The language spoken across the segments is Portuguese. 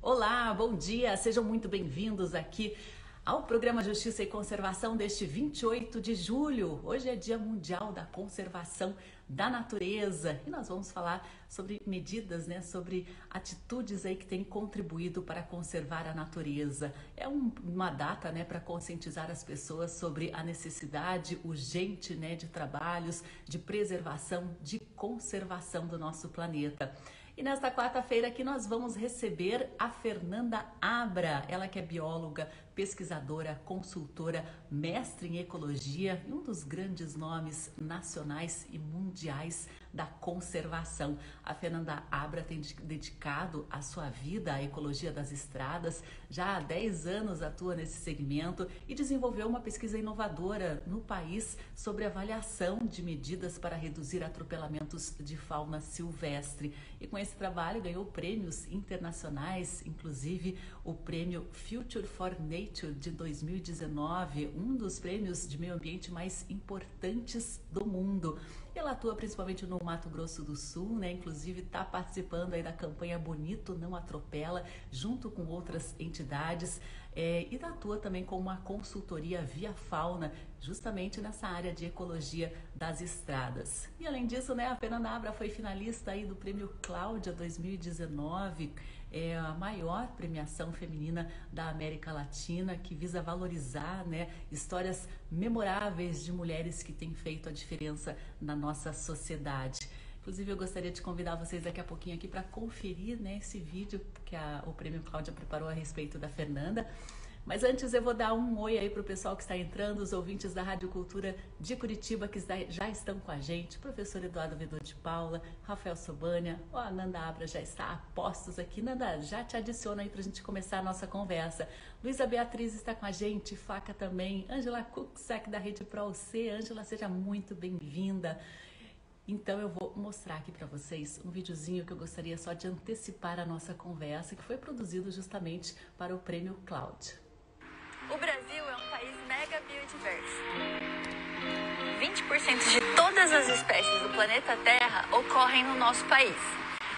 Olá, bom dia, sejam muito bem-vindos aqui ao programa Justiça e Conservação deste 28 de julho. Hoje é Dia Mundial da Conservação da Natureza e nós vamos falar sobre medidas, sobre atitudes aí que têm contribuído para conservar a natureza. É uma data, para conscientizar as pessoas sobre a necessidade urgente, de trabalhos de preservação, de conservação do nosso planeta. E nesta quarta-feira aqui nós vamos receber a Fernanda Abra, ela que é bióloga, pesquisadora, consultora, mestre em ecologia e um dos grandes nomes nacionais e mundiais da conservação. A Fernanda Abra tem dedicado a sua vida à ecologia das estradas, já há 10 anos atua nesse segmento e desenvolveu uma pesquisa inovadora no país sobre avaliação de medidas para reduzir atropelamentos de fauna silvestre. E com esse trabalho ganhou prêmios internacionais, inclusive o prêmio Future for Nature de 2019, um dos prêmios de meio ambiente mais importantes do mundo. Ela atua principalmente no Mato Grosso do Sul, inclusive está participando aí da campanha Bonito Não Atropela, junto com outras entidades, e atua também com uma consultoria Via Fauna, justamente nessa área de ecologia das estradas. E além disso, a Fernanda Abra foi finalista aí do Prêmio Cláudia 2019, a maior premiação feminina da América Latina, que visa valorizar, histórias memoráveis de mulheres que têm feito a diferença na nossa sociedade. Inclusive, eu gostaria de convidar vocês daqui a pouquinho aqui para conferir, esse vídeo que o Prêmio Cláudia preparou a respeito da Fernanda. Mas antes eu vou dar um oi aí para o pessoal que está entrando, os ouvintes da Rádio Cultura de Curitiba que já estão com a gente, professor Eduardo Vedor de Paula, Rafael Sobania, a Nanda Abra já está a postos aqui. Nanda, já te adiciona aí para a gente começar a nossa conversa. Luísa Beatriz está com a gente, Faca também, Ângela Kuczek da Rede Pro UC. Ângela, seja muito bem-vinda. Então eu vou mostrar aqui para vocês um videozinho que eu gostaria só de antecipar a nossa conversa, que foi produzido justamente para o Prêmio Cláudia. O Brasil é um país mega biodiverso. 20% de todas as espécies do planeta Terra ocorrem no nosso país.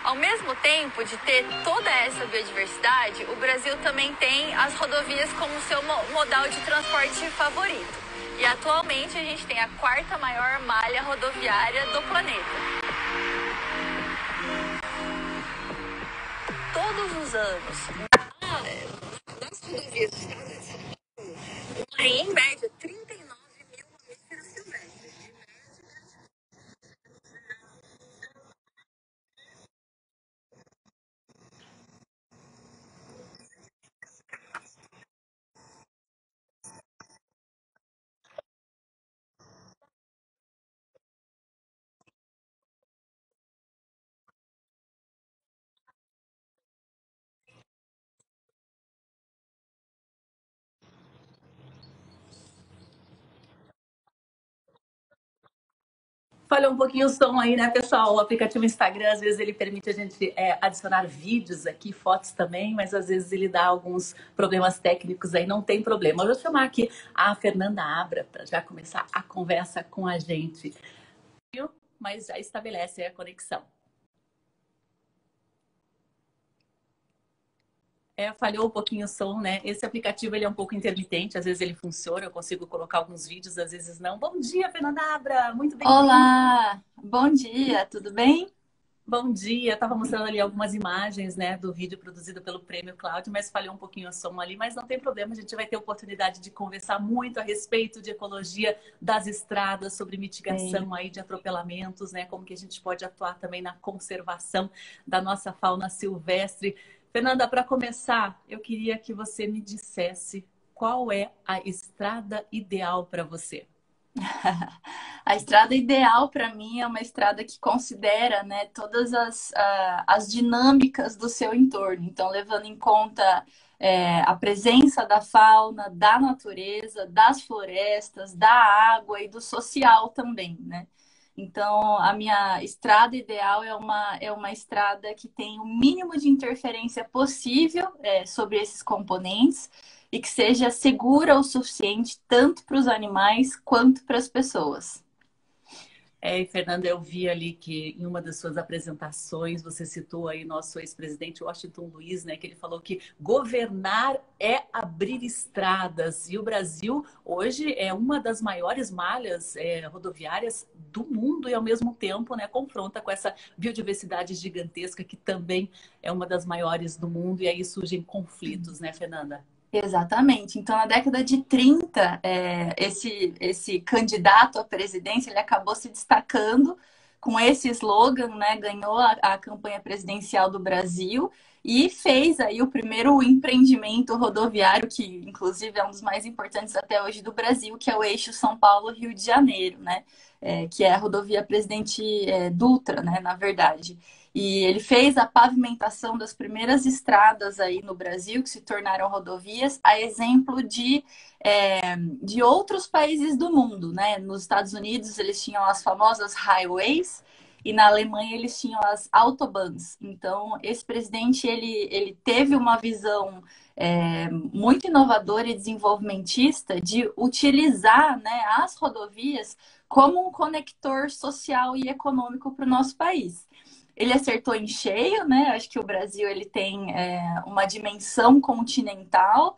Ao mesmo tempo de ter toda essa biodiversidade, o Brasil também tem as rodovias como seu modal de transporte favorito. E atualmente a gente tem a quarta maior malha rodoviária do planeta. Todos os anos, nas rodovias do estado de São Paulo, morrem em média 39 mil mamíferos silvestres. Falhou um pouquinho o som aí, pessoal? O aplicativo Instagram, às vezes ele permite a gente adicionar vídeos aqui, fotos também, mas às vezes ele dá alguns problemas técnicos aí, não tem problema. Eu vou chamar aqui a Fernanda Abra para já começar a conversa com a gente. Mas já estabelece a conexão. Falhou um pouquinho o som, Esse aplicativo ele é um pouco intermitente, às vezes ele funciona, eu consigo colocar alguns vídeos, às vezes não. Bom dia, Fernanda Abra, muito bem-vinda. Olá, bom dia, tudo bem? Bom dia, estava mostrando ali algumas imagens, do vídeo produzido pelo Prêmio Cláudio, mas falhou um pouquinho o som ali, mas não tem problema, a gente vai ter oportunidade de conversar muito a respeito de ecologia das estradas, sobre mitigação aí de atropelamentos, como que a gente pode atuar também na conservação da nossa fauna silvestre. Fernanda, para começar, eu queria que você me dissesse qual é a estrada ideal para você. A estrada ideal para mim é uma estrada que considera, todas as dinâmicas do seu entorno. Então, levando em conta a presença da fauna, da natureza, das florestas, da água e do social também, Então, a minha estrada ideal é uma estrada que tem o mínimo de interferência possível sobre esses componentes e que seja segura o suficiente tanto para os animais quanto para as pessoas. E Fernanda, eu vi ali que em uma das suas apresentações você citou aí nosso ex-presidente Washington Luiz, né, que ele falou que governar é abrir estradas. E o Brasil hoje é uma das maiores malhas rodoviárias do mundo e ao mesmo tempo, né, confronta com essa biodiversidade gigantesca que também é uma das maiores do mundo e aí surgem conflitos, né, Fernanda? Exatamente. Então, na década de 30, esse candidato à presidência, ele acabou se destacando com esse slogan, né? Ganhou a campanha presidencial do Brasil e fez aí o primeiro empreendimento rodoviário, que inclusive é um dos mais importantes até hoje do Brasil, que é o eixo São Paulo-Rio de Janeiro, né? Que é a rodovia Presidente Dutra, né? Na verdade. E ele fez a pavimentação das primeiras estradas aí no Brasil, que se tornaram rodovias, a exemplo de outros países do mundo, né? Nos Estados Unidos, eles tinham as famosas highways, e na Alemanha eles tinham as autobahns. Então, esse presidente, ele teve uma visão muito inovadora e desenvolvimentista de utilizar, né, as rodovias como um conector social e econômico para o nosso país. Ele acertou em cheio, né? Acho que o Brasil ele tem uma dimensão continental,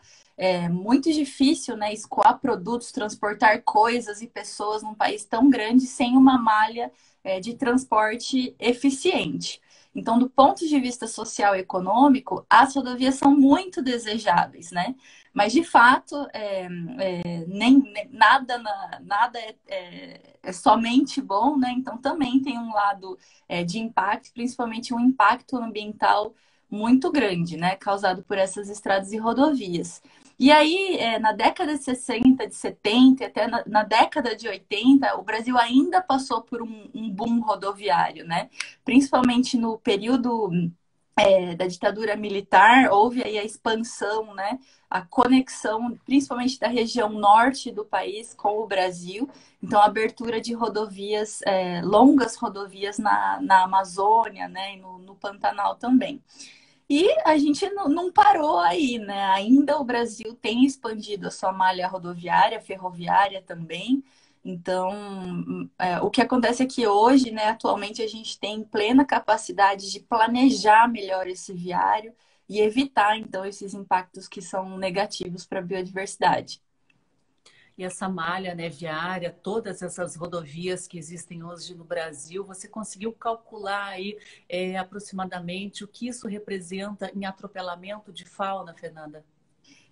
muito difícil, né? Escoar produtos, transportar coisas e pessoas num país tão grande sem uma malha de transporte eficiente. Então, do ponto de vista social e econômico, as rodovias são muito desejáveis, né? Mas, de fato, nem nada, nada é somente bom, né? Então, também tem um lado de impacto, principalmente um impacto ambiental muito grande, né? Causado por essas estradas e rodovias. E aí, na década de 60, de 70, até na década de 80, o Brasil ainda passou por um boom rodoviário, né? Principalmente no período da ditadura militar, houve aí a expansão, né? A conexão, principalmente da região norte do país com o Brasil. Então, a abertura de rodovias, longas rodovias na Amazônia, né? E no Pantanal também. E a gente não parou aí, né? Ainda o Brasil tem expandido a sua malha rodoviária, ferroviária também. Então, o que acontece é que hoje, né, atualmente, a gente tem plena capacidade de planejar melhor esse viário e evitar, então, esses impactos que são negativos para a biodiversidade. E essa malha, né, viária, todas essas rodovias que existem hoje no Brasil, você conseguiu calcular aí aproximadamente o que isso representa em atropelamento de fauna, Fernanda?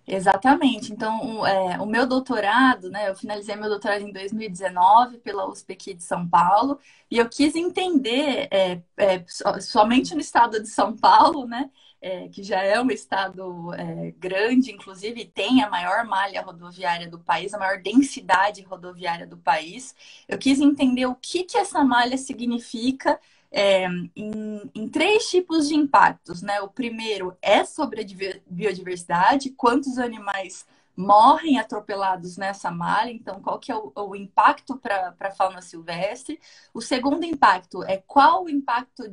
Exatamente. Então, o meu doutorado, né? Eu finalizei meu doutorado em 2019 pela USP aqui de São Paulo, e eu quis entender, somente no estado de São Paulo, né? Que já é um estado grande, inclusive tem a maior malha rodoviária do país, a maior densidade rodoviária do país. Eu quis entender o que essa malha significa em três tipos de impactos, né? O primeiro é sobre a biodiversidade, quantos animais morrem atropelados nessa malha, então qual que é o impacto para a fauna silvestre. O segundo impacto é qual o impacto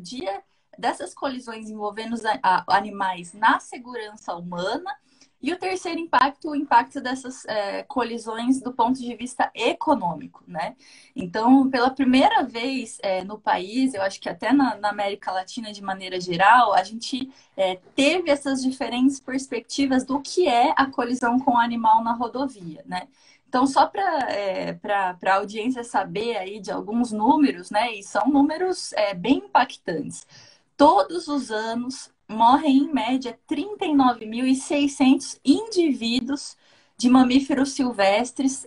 dessas colisões envolvendo os animais na segurança humana. E o terceiro impacto, o impacto dessas colisões do ponto de vista econômico, né? Então, pela primeira vez no país, eu acho que até na América Latina de maneira geral, a gente teve essas diferentes perspectivas do que é a colisão com o animal na rodovia, né? Então, só para a audiência saber aí de alguns números, né? E são números bem impactantes. Todos os anos morrem, em média, 39.600 indivíduos de mamíferos silvestres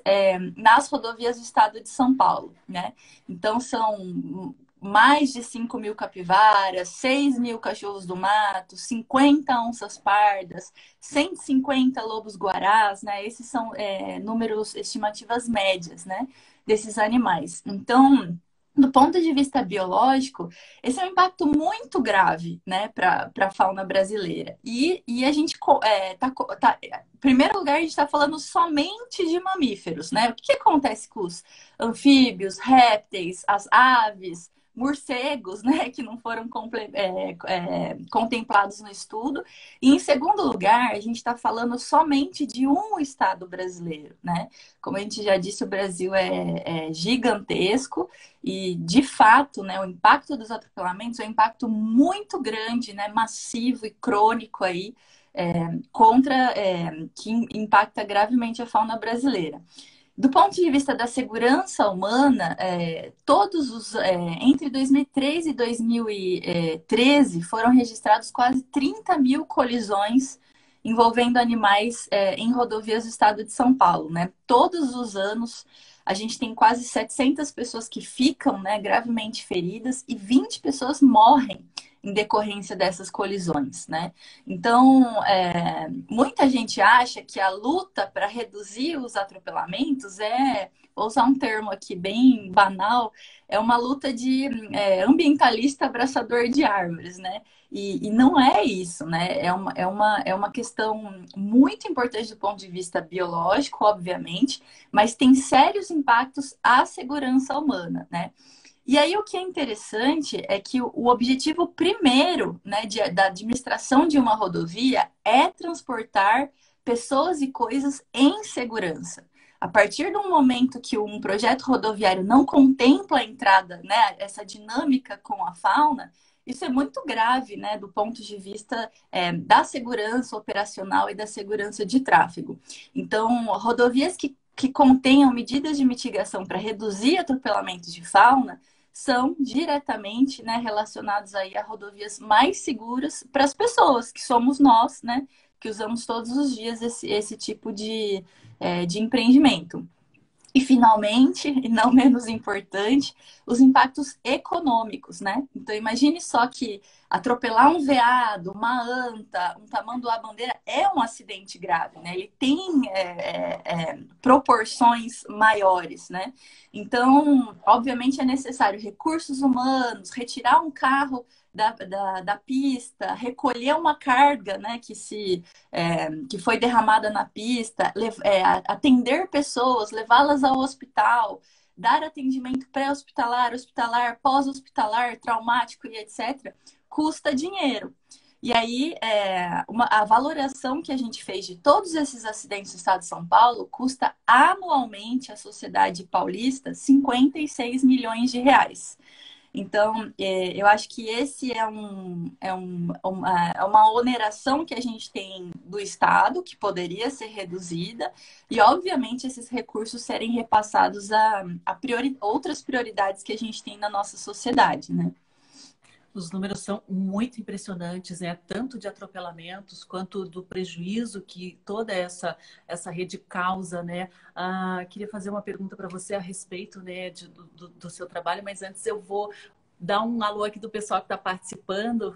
nas rodovias do estado de São Paulo, né? Então, são mais de 5.000 capivaras, 6.000 cachorros do mato, 50 onças pardas, 150 lobos-guarás, né? Esses são números, estimativas médias, né? Desses animais. Então, do ponto de vista biológico, esse é um impacto muito grave, né, para a fauna brasileira. E a gente em primeiro lugar, a gente está falando somente de mamíferos, né? O que acontece com os anfíbios, répteis, as aves, morcegos, né, que não foram contemplados no estudo. E, em segundo lugar, a gente está falando somente de um estado brasileiro, né? Como a gente já disse, o Brasil é gigantesco e, de fato, né, o impacto dos atropelamentos é um impacto muito grande, né, massivo e crônico aí, que impacta gravemente a fauna brasileira. Do ponto de vista da segurança humana, entre 2003 e 2013 foram registrados quase 30 mil colisões envolvendo animais em rodovias do estado de São Paulo, né? Todos os anos a gente tem quase 700 pessoas que ficam, né, gravemente feridas e 20 pessoas morrem em decorrência dessas colisões, né? Então, muita gente acha que a luta para reduzir os atropelamentos vou usar um termo aqui bem banal, é uma luta de ambientalista abraçador de árvores, né? E não é isso, né? É uma questão muito importante do ponto de vista biológico, obviamente, mas tem sérios impactos à segurança humana, né? E aí o que é interessante é que o objetivo primeiro, né, da administração de uma rodovia é transportar pessoas e coisas em segurança. A partir do momento que um projeto rodoviário não contempla a entrada, né, essa dinâmica com a fauna, isso é muito grave, né, do ponto de vista da segurança operacional e da segurança de tráfego. Então, rodovias que contenham medidas de mitigação para reduzir atropelamentos de fauna são diretamente, né, relacionados aí a rodovias mais seguras para as pessoas, que somos nós, né, que usamos todos os dias esse tipo de empreendimento. E, finalmente, e não menos importante, os impactos econômicos, né? Então, imagine só que atropelar um veado, uma anta, um tamanduá-bandeira é um acidente grave, né? Ele tem proporções maiores, né? Então, obviamente, é necessário recursos humanos, retirar um carro da pista, recolher uma carga, né, que foi derramada na pista, atender pessoas, levá-las ao hospital, dar atendimento pré-hospitalar, hospitalar, pós-hospitalar, traumático e etc., custa dinheiro. E aí, a valoração que a gente fez de todos esses acidentes no estado de São Paulo custa anualmente à sociedade paulista 56 milhões de reais. Então, eu acho que esse é uma oneração que a gente tem do Estado, que poderia ser reduzida, e, obviamente, esses recursos serem repassados a outras prioridades que a gente tem na nossa sociedade, né? Os números são muito impressionantes, né? Tanto de atropelamentos quanto do prejuízo que toda essa rede causa, né? Queria fazer uma pergunta para você a respeito, né, do seu trabalho, mas antes eu vou dar um alô aqui do pessoal que está participando.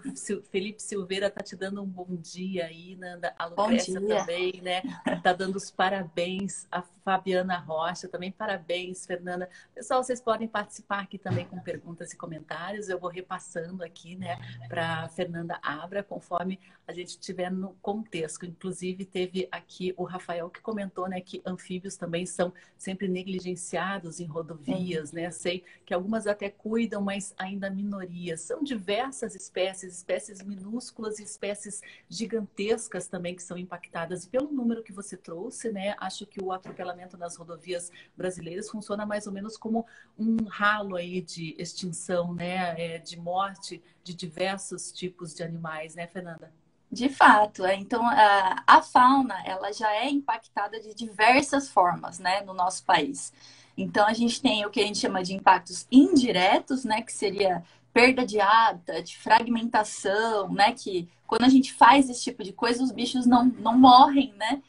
Felipe Silveira está te dando um bom dia aí, Nanda. A Lucrécia também, né? Está dando os parabéns. A Fabiana Rocha também, parabéns, Fernanda. Pessoal, vocês podem participar aqui também com perguntas e comentários. Eu vou repassando aqui, né, para Fernanda Abra, conforme a gente estiver no contexto. Inclusive, teve aqui o Rafael que comentou, né, que anfíbios também são sempre negligenciados em rodovias, né? Sei que algumas até cuidam, mas ainda minorias. São diversas espécies minúsculas e espécies gigantescas também que são impactadas. E pelo número que você trouxe, né, acho que o atropelamento nas rodovias brasileiras funciona mais ou menos como um ralo aí de extinção, né, de morte de diversos tipos de animais, né, Fernanda? De fato, então a fauna ela já é impactada de diversas formas, né, no nosso país. Então a gente tem o que a gente chama de impactos indiretos, né, que seria perda de hábitat, fragmentação, né, que quando a gente faz esse tipo de coisa os bichos não morrem, né,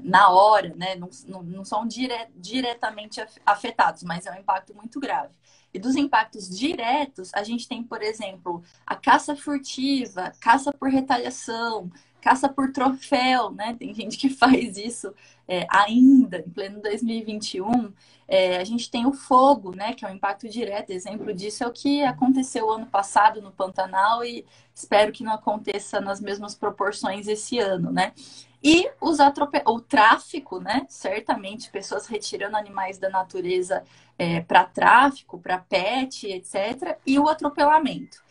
na hora, né, não são diretamente afetados, mas é um impacto muito grave. E dos impactos diretos, a gente tem, por exemplo, a caça furtiva, caça por retaliação, caça por troféu, né? Tem gente que faz isso ainda, em pleno 2021. A gente tem o fogo, né? Que é um impacto direto. Exemplo disso é o que aconteceu ano passado no Pantanal e espero que não aconteça nas mesmas proporções esse ano, né? E o tráfico, né? Certamente, pessoas retirando animais da natureza para tráfico, para pet, etc. E o atropelamento.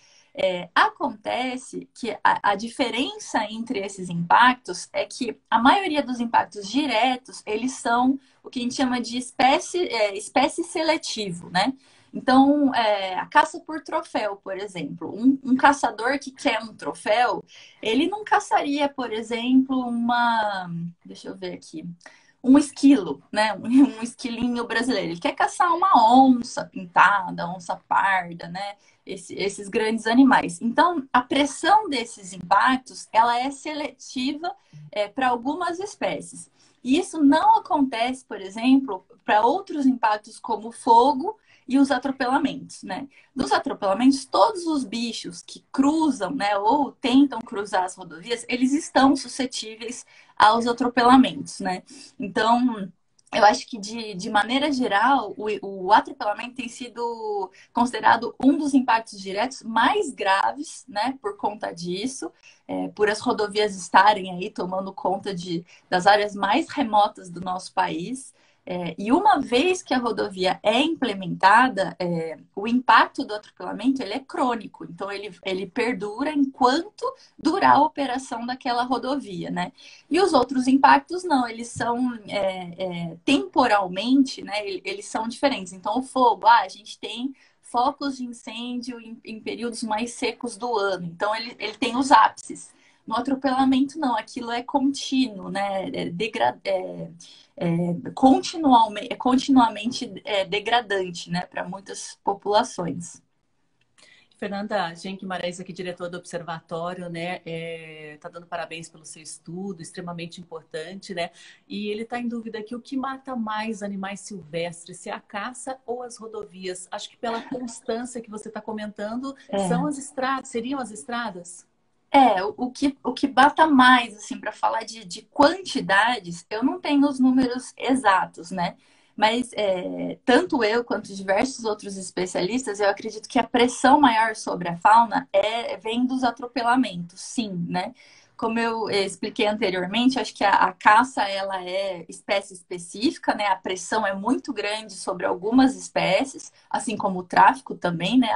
Acontece que a diferença entre esses impactos é que a maioria dos impactos diretos, eles são o que a gente chama de espécie seletivo, né? Então, a caça por troféu, por exemplo. Um caçador que quer um troféu, ele não caçaria, por exemplo, deixa eu ver aqui. Um esquilo, né? Um esquilinho brasileiro. Ele quer caçar uma onça pintada, onça parda, né? Esses grandes animais. Então, a pressão desses impactos, ela é seletiva para algumas espécies. E isso não acontece, por exemplo, para outros impactos como o fogo e os atropelamentos, né? Dos atropelamentos, todos os bichos que cruzam, né, ou tentam cruzar as rodovias, eles estão suscetíveis aos atropelamentos, né? Então, eu acho que, de maneira geral, o atropelamento tem sido considerado um dos impactos diretos mais graves, né, por conta disso, por as rodovias estarem aí tomando conta das áreas mais remotas do nosso país. E uma vez que a rodovia é implementada, o impacto do atropelamento ele é crônico, então ele perdura enquanto durar a operação daquela rodovia, né? E os outros impactos não, eles são temporalmente, né? Eles são diferentes. Então, o fogo, a gente tem focos de incêndio em períodos mais secos do ano, então ele tem os ápices. No atropelamento, não, aquilo é contínuo, né? Continuamente degradante, né, para muitas populações. Fernanda Jean Guimarães, aqui, diretora do Observatório, né? Tá dando parabéns pelo seu estudo, extremamente importante, né? E ele está em dúvida aqui o que mata mais animais silvestres, se é a caça ou as rodovias. Acho que pela constância que você está comentando, são as estradas, seriam as estradas? O que bata mais, assim, para falar de quantidades, eu não tenho os números exatos, né? Mas tanto eu quanto diversos outros especialistas, eu acredito que a pressão maior sobre a fauna vem dos atropelamentos, sim, né? Como eu expliquei anteriormente, acho que a caça ela é espécie específica, né? A pressão é muito grande sobre algumas espécies, assim como o tráfico também, né?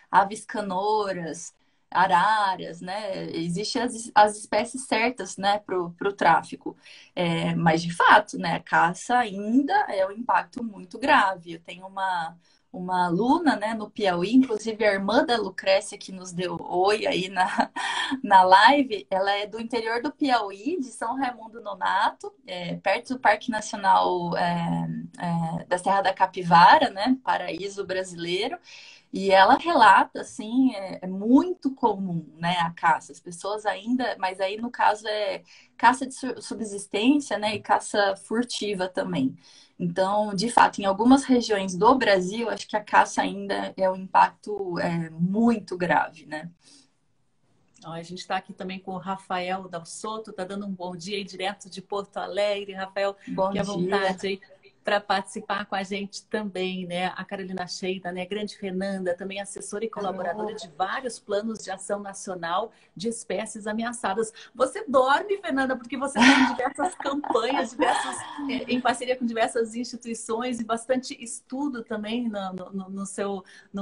Aves canoras, araras, né? Existem as espécies certas, né, para o tráfico. Mas, de fato, né, a caça ainda é um impacto muito grave. Eu tenho uma aluna, né, no Piauí, inclusive a irmã da Lucrécia, que nos deu oi aí na live, ela é do interior do Piauí, de São Raimundo Nonato, perto do Parque Nacional da Serra da Capivara, né, paraíso brasileiro. E ela relata, assim, é muito comum, né, a caça. As pessoas ainda, mas aí no caso é caça de subsistência, né, e caça furtiva também. Então, de fato, em algumas regiões do Brasil, acho que a caça ainda é um impacto muito grave, né? A gente está aqui também com o Rafael Dal Soto, está dando um bom dia aí direto de Porto Alegre. Rafael, Bom fique à dia. vontade aí para participar com a gente também, né? A Carolina Sheida, né? Grande Fernanda, também assessora e colaboradora de vários planos de ação nacional de espécies ameaçadas. Você dorme, Fernanda, porque você está em diversas campanhas, em parceria com diversas instituições e bastante estudo também no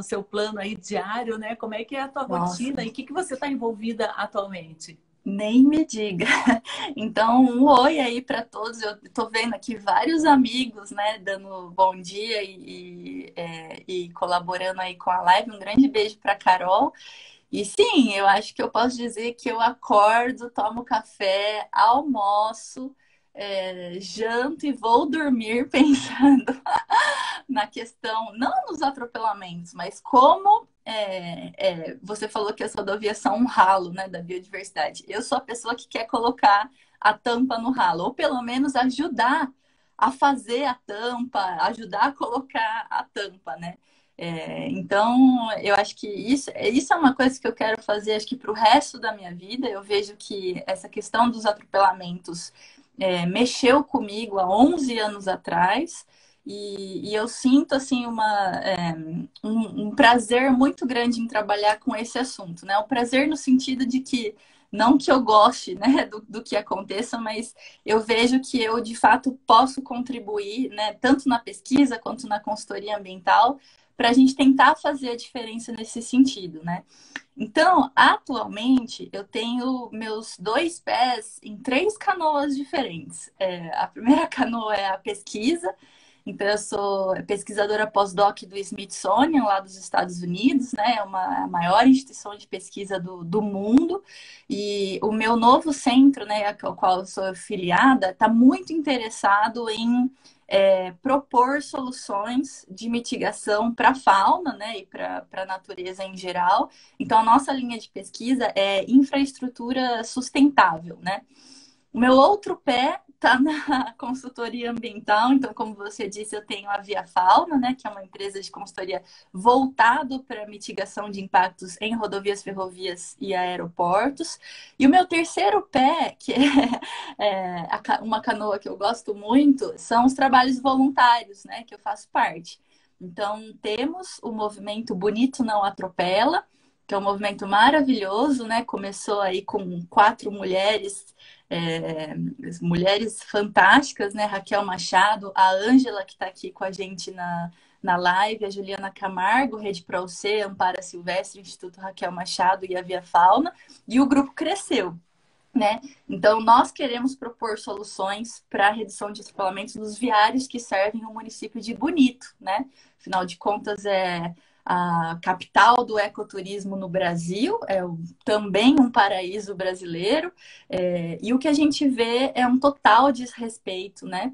seu plano aí diário, né? Como é que é a tua Nossa. rotina e o que você está envolvida atualmente? Nem me diga. Então, um oi aí para todos. Eu tô vendo aqui vários amigos, né, dando bom dia e colaborando aí com a live. Um grande beijo para Carol. E sim, eu acho que eu posso dizer que eu acordo, tomo café, almoço, janto e vou dormir pensando na questão, não nos atropelamentos, mas como você falou que as rodovias são um ralo, né, da biodiversidade. Eu sou a pessoa que quer colocar a tampa no ralo, ou pelo menos ajudar a fazer a tampa, ajudar a colocar a tampa, né? Então, eu acho que isso é uma coisa que eu quero fazer, acho que para o resto da minha vida. Eu vejo que essa questão dos atropelamentos mexeu comigo há 11 anos atrás. E eu sinto assim um prazer muito grande em trabalhar com esse assunto, né? O prazer no sentido de que não que eu goste, né, do que aconteça, mas eu vejo que eu de fato posso contribuir, né, tanto na pesquisa quanto na consultoria ambiental, para a gente tentar fazer a diferença nesse sentido, né? Então, atualmente, eu tenho meus dois pés em três canoas diferentes. A primeira canoa é a pesquisa. Então, eu sou pesquisadora pós-doc do Smithsonian, lá dos Estados Unidos, né? É a maior instituição de pesquisa do mundo. E o meu novo centro, né, ao qual eu sou afiliada, está muito interessado em propor soluções de mitigação para a fauna, né, e para a natureza em geral. Então, a nossa linha de pesquisa é infraestrutura sustentável, né? O meu outro pé está na consultoria ambiental. Então, como você disse, eu tenho a Via Fauna, né, que é uma empresa de consultoria voltado para mitigação de impactos em rodovias, ferrovias e aeroportos. E o meu terceiro pé, que uma canoa que eu gosto muito, são os trabalhos voluntários, né, que eu faço parte. Então, temos o movimento Bonito Não Atropela, que é um movimento maravilhoso, né? Começou aí com 4 mulheres fantásticas, né? Raquel Machado, a Ângela, que está aqui com a gente na live, a Juliana Camargo, Rede Pra Você, Ampara Silvestre, Instituto Raquel Machado e a Via Fauna, e o grupo cresceu, né? Então, nós queremos propor soluções para a redução de atropelamentos dos viários que servem o município de Bonito, né? Afinal de contas, é a capital do ecoturismo no Brasil, também um paraíso brasileiro, e o que a gente vê é um total desrespeito, né,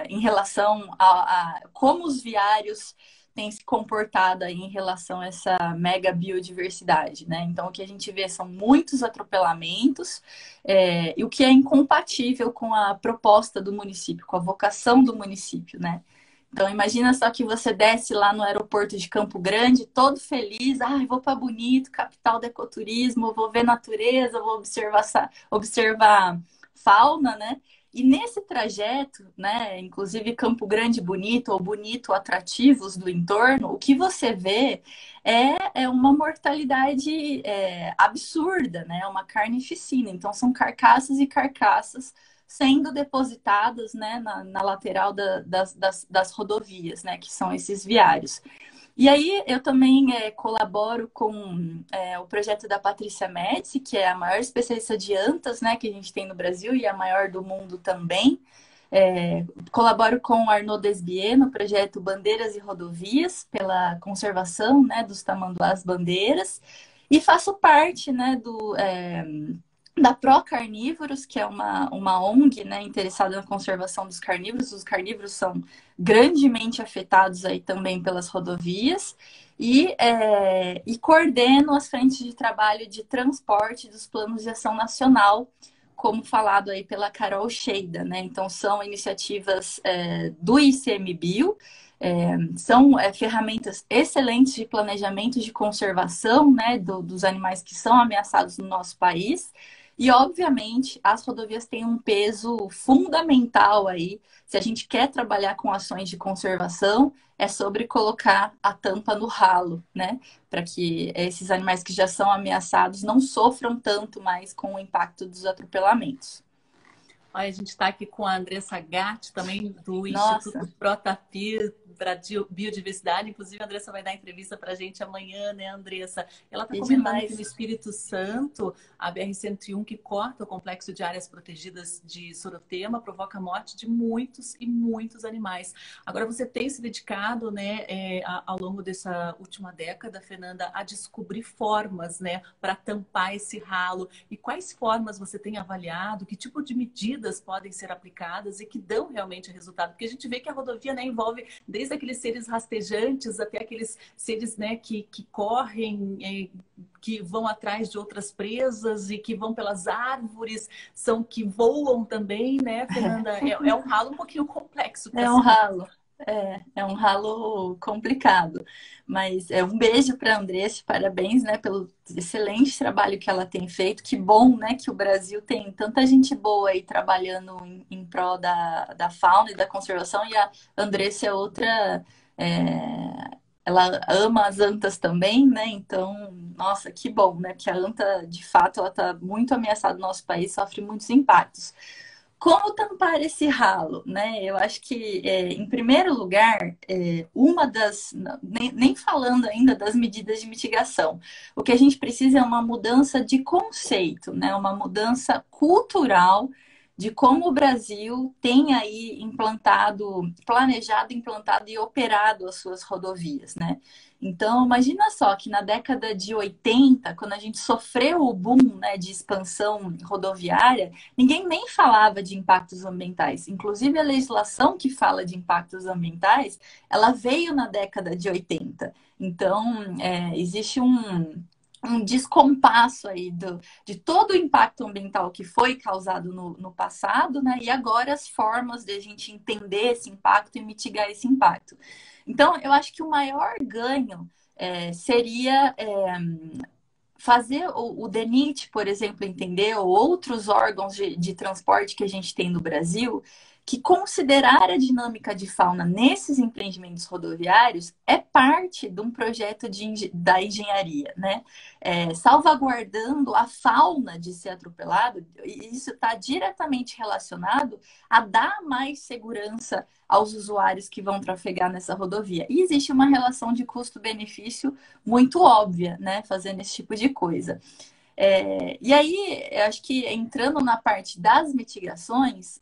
em relação a como os viários têm se comportado aí em relação a essa mega biodiversidade, né? Então, o que a gente vê são muitos atropelamentos, e o que é incompatível com a proposta do município, com a vocação do município, né? Então, imagina só que você desce lá no aeroporto de Campo Grande, todo feliz. Vou para Bonito, capital do ecoturismo, vou ver natureza, vou observar fauna, né? E nesse trajeto, né, inclusive Campo Grande Bonito ou Bonito atrativos do entorno, o que você vê é uma mortalidade absurda, né? Uma carnificina. Então, são carcaças e carcaças sendo depositadas, né, na lateral das rodovias, né, que são esses viários. E aí eu também colaboro com o projeto da Patrícia Médici, que é a maior especialista de antas, né, que a gente tem no Brasil e a maior do mundo também. Colaboro com o Arnaud Desbier no projeto Bandeiras e Rodovias, pela conservação, né, dos tamanduás bandeiras, e faço parte, né, da Pro Carnívoros, que é uma ONG, né, interessada na conservação dos carnívoros. Os carnívoros são grandemente afetados aí também pelas rodovias. E coordeno as frentes de trabalho de transporte dos planos de ação nacional, como falado aí pela Carol Sheida, né? Então, são iniciativas do ICMBio, são ferramentas excelentes de planejamento de conservação, né, dos animais que são ameaçados no nosso país. E, obviamente, as rodovias têm um peso fundamental aí. Se a gente quer trabalhar com ações de conservação, é sobre colocar a tampa no ralo, né? Para que esses animais que já são ameaçados não sofram tanto mais com o impacto dos atropelamentos. Olha, a gente está aqui com a Andressa Gatti, também do Nossa. Instituto Protapir para Biodiversidade. Inclusive, a Andressa vai dar entrevista para a gente amanhã, né, Andressa? Ela está comentando que no Espírito Santo, a BR-101, que corta o complexo de áreas protegidas de Sorotema, provoca a morte de muitos e muitos animais. Agora, você tem se dedicado, né, ao longo dessa última década, Fernanda, a descobrir formas, né, para tampar esse ralo. E quais formas você tem avaliado? Que tipo de medidas podem ser aplicadas e que dão realmente resultado? Porque a gente vê que a rodovia, né, envolve desde aqueles seres rastejantes até aqueles seres, né, que correm, que vão atrás de outras presas e que vão pelas árvores, que voam também, né, Fernanda? É um ralo um pouquinho complexo. É um ralo. É um ralo complicado. Mas um beijo para a Andressa, parabéns, né, pelo excelente trabalho que ela tem feito. Que bom, né, que o Brasil tem tanta gente boa aí trabalhando em prol da fauna e da conservação. E a Andressa é outra. Ela ama as antas também, né? Então, nossa, que bom, né? Porque a anta, de fato, ela está muito ameaçada no nosso país, sofre muitos impactos. Como tampar esse ralo, né? Eu acho que, em primeiro lugar, uma das. Nem falando ainda das medidas de mitigação, o que a gente precisa é uma mudança de conceito, né? Uma mudança cultural de como o Brasil tem aí implantado, planejado, implantado e operado as suas rodovias, né? Então, imagina só que na década de 80, quando a gente sofreu o boom, né, de expansão rodoviária, ninguém nem falava de impactos ambientais. Inclusive, a legislação que fala de impactos ambientais, ela veio na década de 80. Então, existe um descompasso aí de todo o impacto ambiental que foi causado no passado, né? E agora as formas de a gente entender esse impacto e mitigar esse impacto. Então, eu acho que o maior ganho seria fazer o DENIT, por exemplo, entender, ou outros órgãos de transporte que a gente tem no Brasil, que considerar a dinâmica de fauna nesses empreendimentos rodoviários é parte de um projeto da engenharia, né? Salvaguardando a fauna de ser atropelado, e isso está diretamente relacionado a dar mais segurança aos usuários que vão trafegar nessa rodovia. E existe uma relação de custo-benefício muito óbvia, né, fazendo esse tipo de coisa. E aí, eu acho que entrando na parte das mitigações,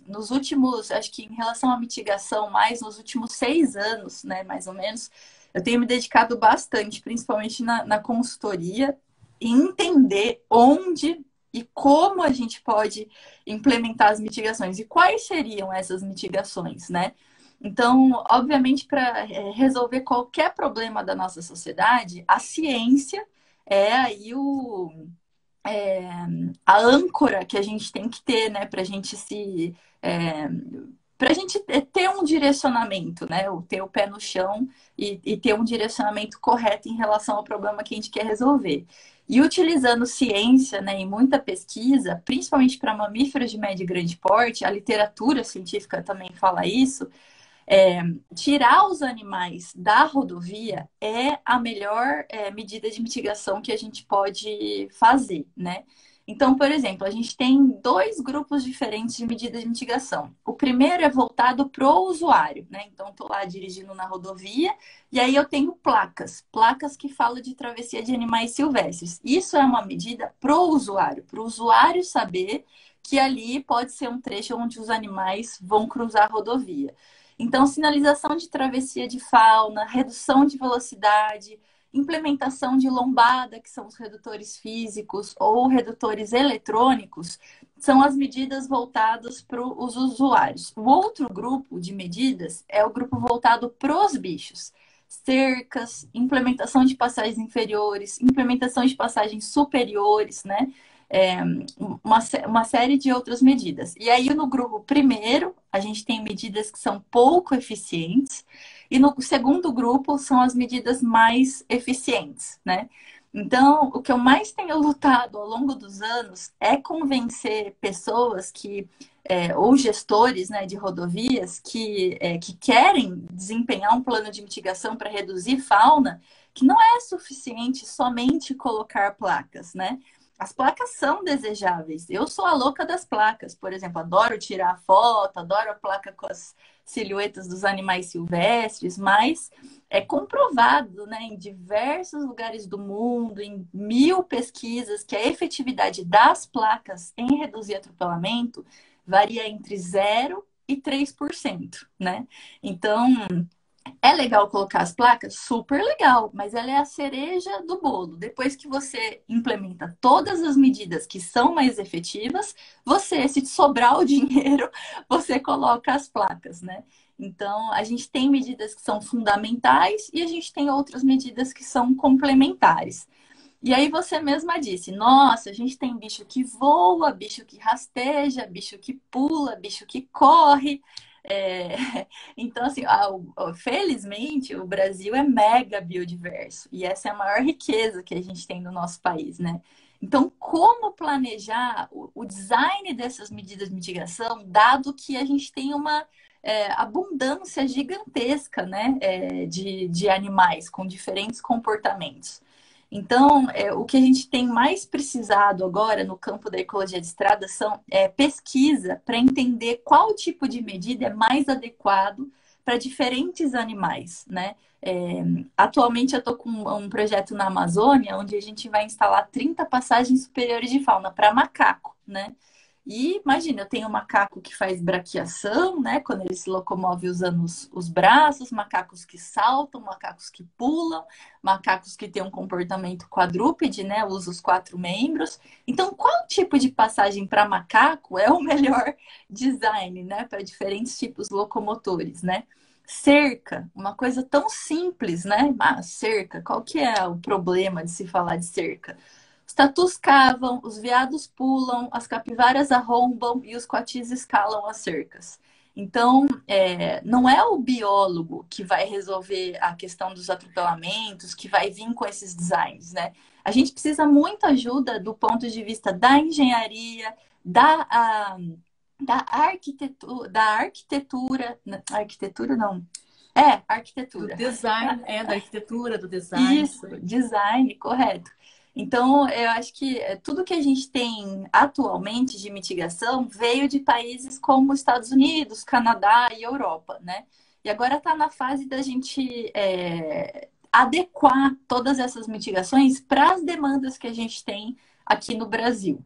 nos últimos, acho que em relação à mitigação, mais nos últimos 6 anos, né, mais ou menos, eu tenho me dedicado bastante, principalmente na consultoria, em entender onde e como a gente pode implementar as mitigações e quais seriam essas mitigações, né? Então, obviamente, para resolver qualquer problema da nossa sociedade, a ciência é aí é, a âncora que a gente tem que ter, né, para a gente para a gente ter um direcionamento, né, ter o pé no chão e ter um direcionamento correto em relação ao problema que a gente quer resolver. E utilizando ciência, né, e muita pesquisa, principalmente para mamíferos de médio e grande porte, a literatura científica também fala isso. Tirar os animais da rodovia é a melhor medida de mitigação que a gente pode fazer, né? Então, por exemplo, a gente tem dois grupos diferentes de medidas de mitigação. O primeiro é voltado para o usuário, né? Então, estou lá dirigindo na rodovia e aí eu tenho placas que falam de travessia de animais silvestres. Isso é uma medida para o usuário saber que ali pode ser um trecho onde os animais vão cruzar a rodovia. Então, sinalização de travessia de fauna, redução de velocidade, implementação de lombada, que são os redutores físicos ou redutores eletrônicos, são as medidas voltadas para os usuários. O outro grupo de medidas é o grupo voltado para os bichos. Cercas, implementação de passagens inferiores, implementação de passagens superiores, né? É, uma série de outras medidas. E aí, no grupo primeiro, a gente tem medidas que são pouco eficientes, e no segundo grupo são as medidas mais eficientes, né? Então, o que eu mais tenho lutado ao longo dos anos é convencer pessoas ou gestores, né, de rodovias que querem desempenhar um plano de mitigação para reduzir fauna, que não é suficiente somente colocar placas, né? As placas são desejáveis. Eu sou a louca das placas. Por exemplo, adoro tirar foto, adoro a placa com as silhuetas dos animais silvestres, mas é comprovado, né, em diversos lugares do mundo, em 1000 pesquisas, que a efetividade das placas em reduzir atropelamento varia entre 0 e 3%, né? Então, é legal colocar as placas? Super legal, mas ela é a cereja do bolo. Depois que você implementa todas as medidas que são mais efetivas, se sobrar o dinheiro, você coloca as placas, né? Então, a gente tem medidas que são fundamentais e a gente tem outras medidas que são complementares. E aí você mesma disse, nossa, a gente tem bicho que voa, bicho que rasteja, bicho que pula, bicho que corre. É, então, assim, felizmente, o Brasil é mega biodiverso e essa é a maior riqueza que a gente tem no nosso país, né? Então, como planejar o design dessas medidas de mitigação, dado que a gente tem uma abundância gigantesca, né, de animais com diferentes comportamentos? Então, o que a gente tem mais precisado agora no campo da ecologia de estrada são pesquisa para entender qual tipo de medida é mais adequado para diferentes animais, né? Atualmente eu estou com um projeto na Amazônia, onde a gente vai instalar 30 passagens superiores de fauna para macaco, né? E imagina, eu tenho um macaco que faz braquiação, né? Quando ele se locomove usando os braços, macacos que saltam, macacos que pulam, macacos que têm um comportamento quadrúpede, né? Usa os 4 membros. Então, qual tipo de passagem para macaco é o melhor design, né? Para diferentes tipos locomotores, né? Cerca, uma coisa tão simples, né? Ah, cerca, qual que é o problema de se falar de cerca? Os tatus cavam, os veados pulam, as capivaras arrombam e os coatis escalam as cercas. Então, não é o biólogo que vai resolver a questão dos atropelamentos, que vai vir com esses designs, né? A gente precisa muita ajuda do ponto de vista da engenharia, da arquitetura, arquitetura não, Do arquitetura. design, da arquitetura, do design. Isso, design, correto. Então, eu acho que tudo que a gente tem atualmente de mitigação veio de países como Estados Unidos, Canadá e Europa, né? E agora está na fase da gente adequar todas essas mitigações para as demandas que a gente tem aqui no Brasil.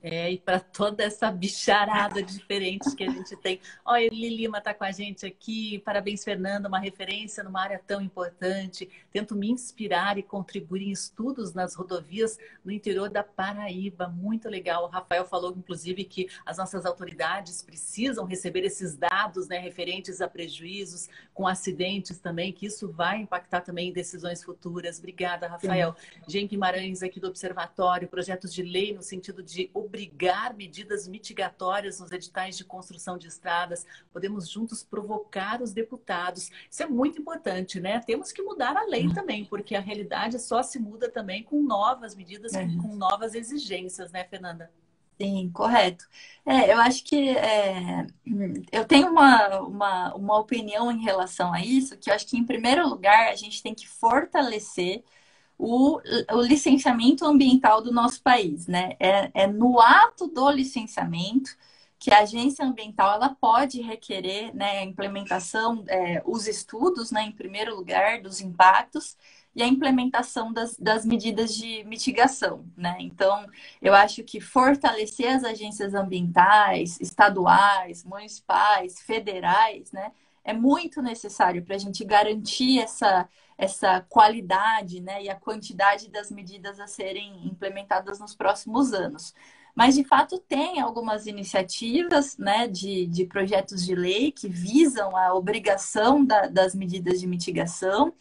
E para toda essa bicharada diferente que a gente tem. Olha, Eli Lima está com a gente aqui. Parabéns, Fernanda, uma referência numa área tão importante. Tento me inspirar e contribuir em estudos nas rodovias no interior da Paraíba. Muito legal. O Rafael falou, inclusive, que as nossas autoridades precisam receber esses dados, né, referentes a prejuízos com acidentes também, que isso vai impactar também em decisões futuras. Obrigada, Rafael. Jean Guimarães, aqui do Observatório, projetos de lei no sentido de obrigar medidas mitigatórias nos editais de construção de estradas. Podemos juntos provocar os deputados. Isso é muito importante, né? Temos que mudar a lei também, porque a realidade só se muda também com novas medidas, com novas exigências, né, Fernanda? Sim, correto. Eu acho que eu tenho uma opinião em relação a isso, que eu acho que, em primeiro lugar, a gente tem que fortalecer o licenciamento ambiental do nosso país, né? É no ato do licenciamento que a agência ambiental ela pode requerer, né, a implementação, os estudos, né, em primeiro lugar, dos impactos e a implementação das medidas de mitigação, né? Então, eu acho que fortalecer as agências ambientais, estaduais, municipais, federais, né, é muito necessário para a gente garantir essa qualidade, né, e a quantidade das medidas a serem implementadas nos próximos anos. Mas, de fato, tem algumas iniciativas, né, de projetos de lei que visam a obrigação das medidas de mitigação.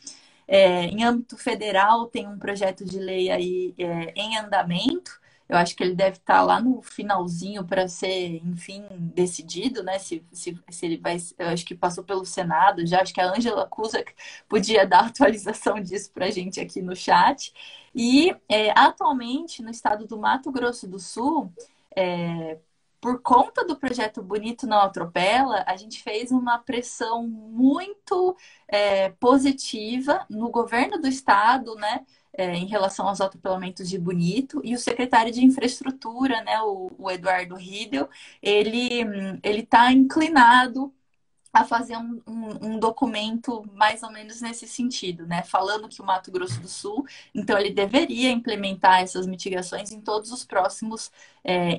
Em âmbito federal, tem um projeto de lei aí em andamento. Eu acho que ele deve estar lá no finalzinho para ser, enfim, decidido, né? Se ele vai. Eu acho que passou pelo Senado já. Acho que a Ângela Cusack podia dar atualização disso para a gente aqui no chat. E atualmente, no estado do Mato Grosso do Sul, por conta do projeto Bonito Não Atropela, a gente fez uma pressão muito positiva no governo do estado, né? Em relação aos atropelamentos de Bonito, e o secretário de Infraestrutura, né, o Eduardo Riedel, ele está inclinado a fazer um documento mais ou menos nesse sentido, né? Falando que o Mato Grosso do Sul, então ele deveria implementar essas mitigações em todos os próximos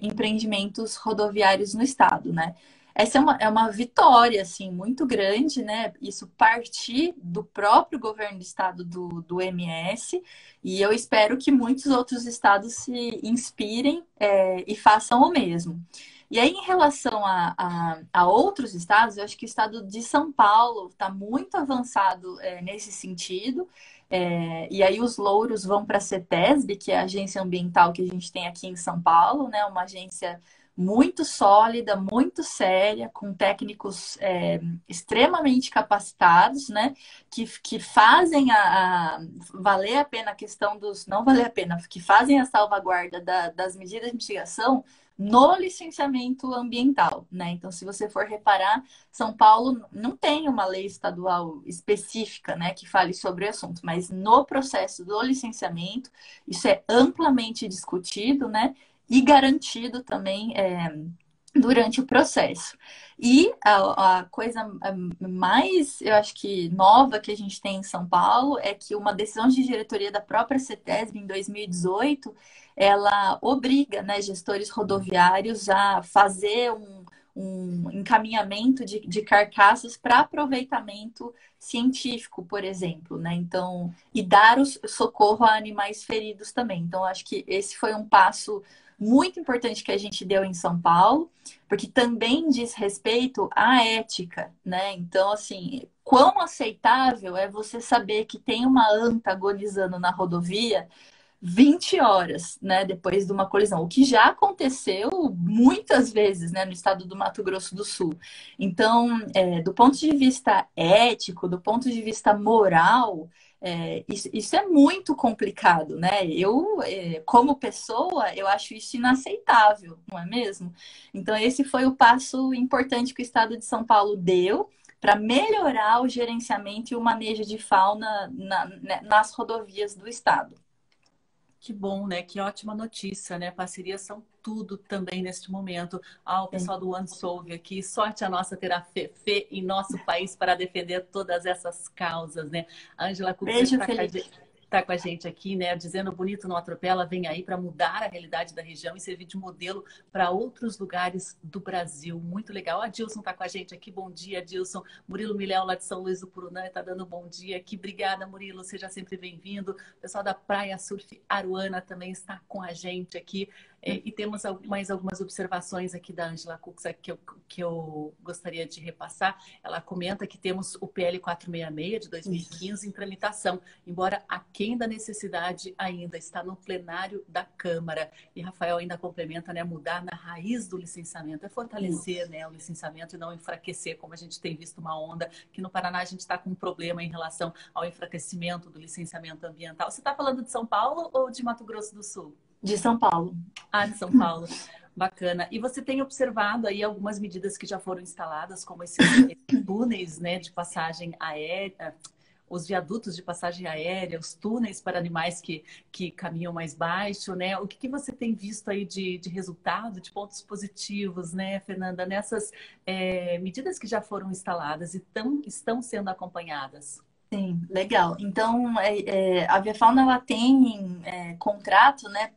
empreendimentos rodoviários no estado, né? Essa é uma vitória, assim, muito grande, né? Isso partir do próprio governo do estado do MS, e eu espero que muitos outros estados se inspirem e façam o mesmo. E aí, em relação a outros estados, eu acho que o estado de São Paulo está muito avançado nesse sentido. E aí os louros vão para a CETESB, que é a agência ambiental que a gente tem aqui em São Paulo, né? Uma agência muito sólida, muito séria, com técnicos extremamente capacitados, né? Que fazem valer a pena a questão dos... Não valer a pena, que fazem a salvaguarda das medidas de mitigação no licenciamento ambiental, né? Então, se você for reparar, São Paulo não tem uma lei estadual específica, né, que fale sobre o assunto, mas no processo do licenciamento, isso é amplamente discutido, né, e garantido também durante o processo. E a coisa mais, eu acho que nova que a gente tem em São Paulo é que uma decisão de diretoria da própria CETESB em 2018, ela obriga, né, gestores rodoviários a fazer um encaminhamento de carcaças para aproveitamento científico, por exemplo, né? Então, e dar o socorro a animais feridos também. Então, acho que esse foi um passo muito importante que a gente deu em São Paulo, porque também diz respeito à ética, né? Então, assim, quão aceitável é você saber que tem uma anta agonizando na rodovia 20 horas, né, depois de uma colisão, o que já aconteceu muitas vezes, né, no estado do Mato Grosso do Sul. Então, do ponto de vista ético, do ponto de vista moral, isso é muito complicado, né? Eu, como pessoa, eu acho isso inaceitável, não é mesmo? Então, esse foi o passo importante que o estado de São Paulo deu para melhorar o gerenciamento e o manejo de fauna nas rodovias do estado. Que bom, né? Que ótima notícia, né? Parcerias são tudo também neste momento. O Sim. pessoal do OneSolve aqui, sorte a nossa ter a fé em nosso país para defender todas essas causas, né? A Ângela Cuxa Beijo, está Felipe. com a gente aqui, né? Dizendo bonito não atropela, vem aí para mudar a realidade da região e servir de modelo para outros lugares do Brasil. Muito legal. A Dilson está com a gente aqui. Bom dia, Dilson. Murilo Miléo, lá de São Luís do Purunã, está dando bom dia aqui. Obrigada, Murilo. Seja sempre bem-vindo. O pessoal da Praia Surf Aruana também está com a gente aqui. E temos mais algumas observações aqui da Ângela Cuxa que eu gostaria de repassar. Ela comenta que temos o PL 466 de 2015 em tramitação, embora aquém da necessidade ainda está no plenário da Câmara. E Rafael ainda complementa, né, mudar na raiz do licenciamento, é fortalecer, né, o licenciamento e não enfraquecer, como a gente tem visto uma onda, que no Paraná a gente está com um problema em relação ao enfraquecimento do licenciamento ambiental. Você está falando de São Paulo ou de Mato Grosso do Sul? De São Paulo. De São Paulo. Bacana. E você tem observado aí algumas medidas que já foram instaladas, como esses túneis, né, de passagem aérea, os viadutos de passagem aérea, os túneis para animais que caminham mais baixo, né? O que você tem visto aí de resultado, de pontos positivos, né, Fernanda, nessas medidas que já foram instaladas e estão sendo acompanhadas? Sim, legal. Então, a Viafauna ela tem contrato, né,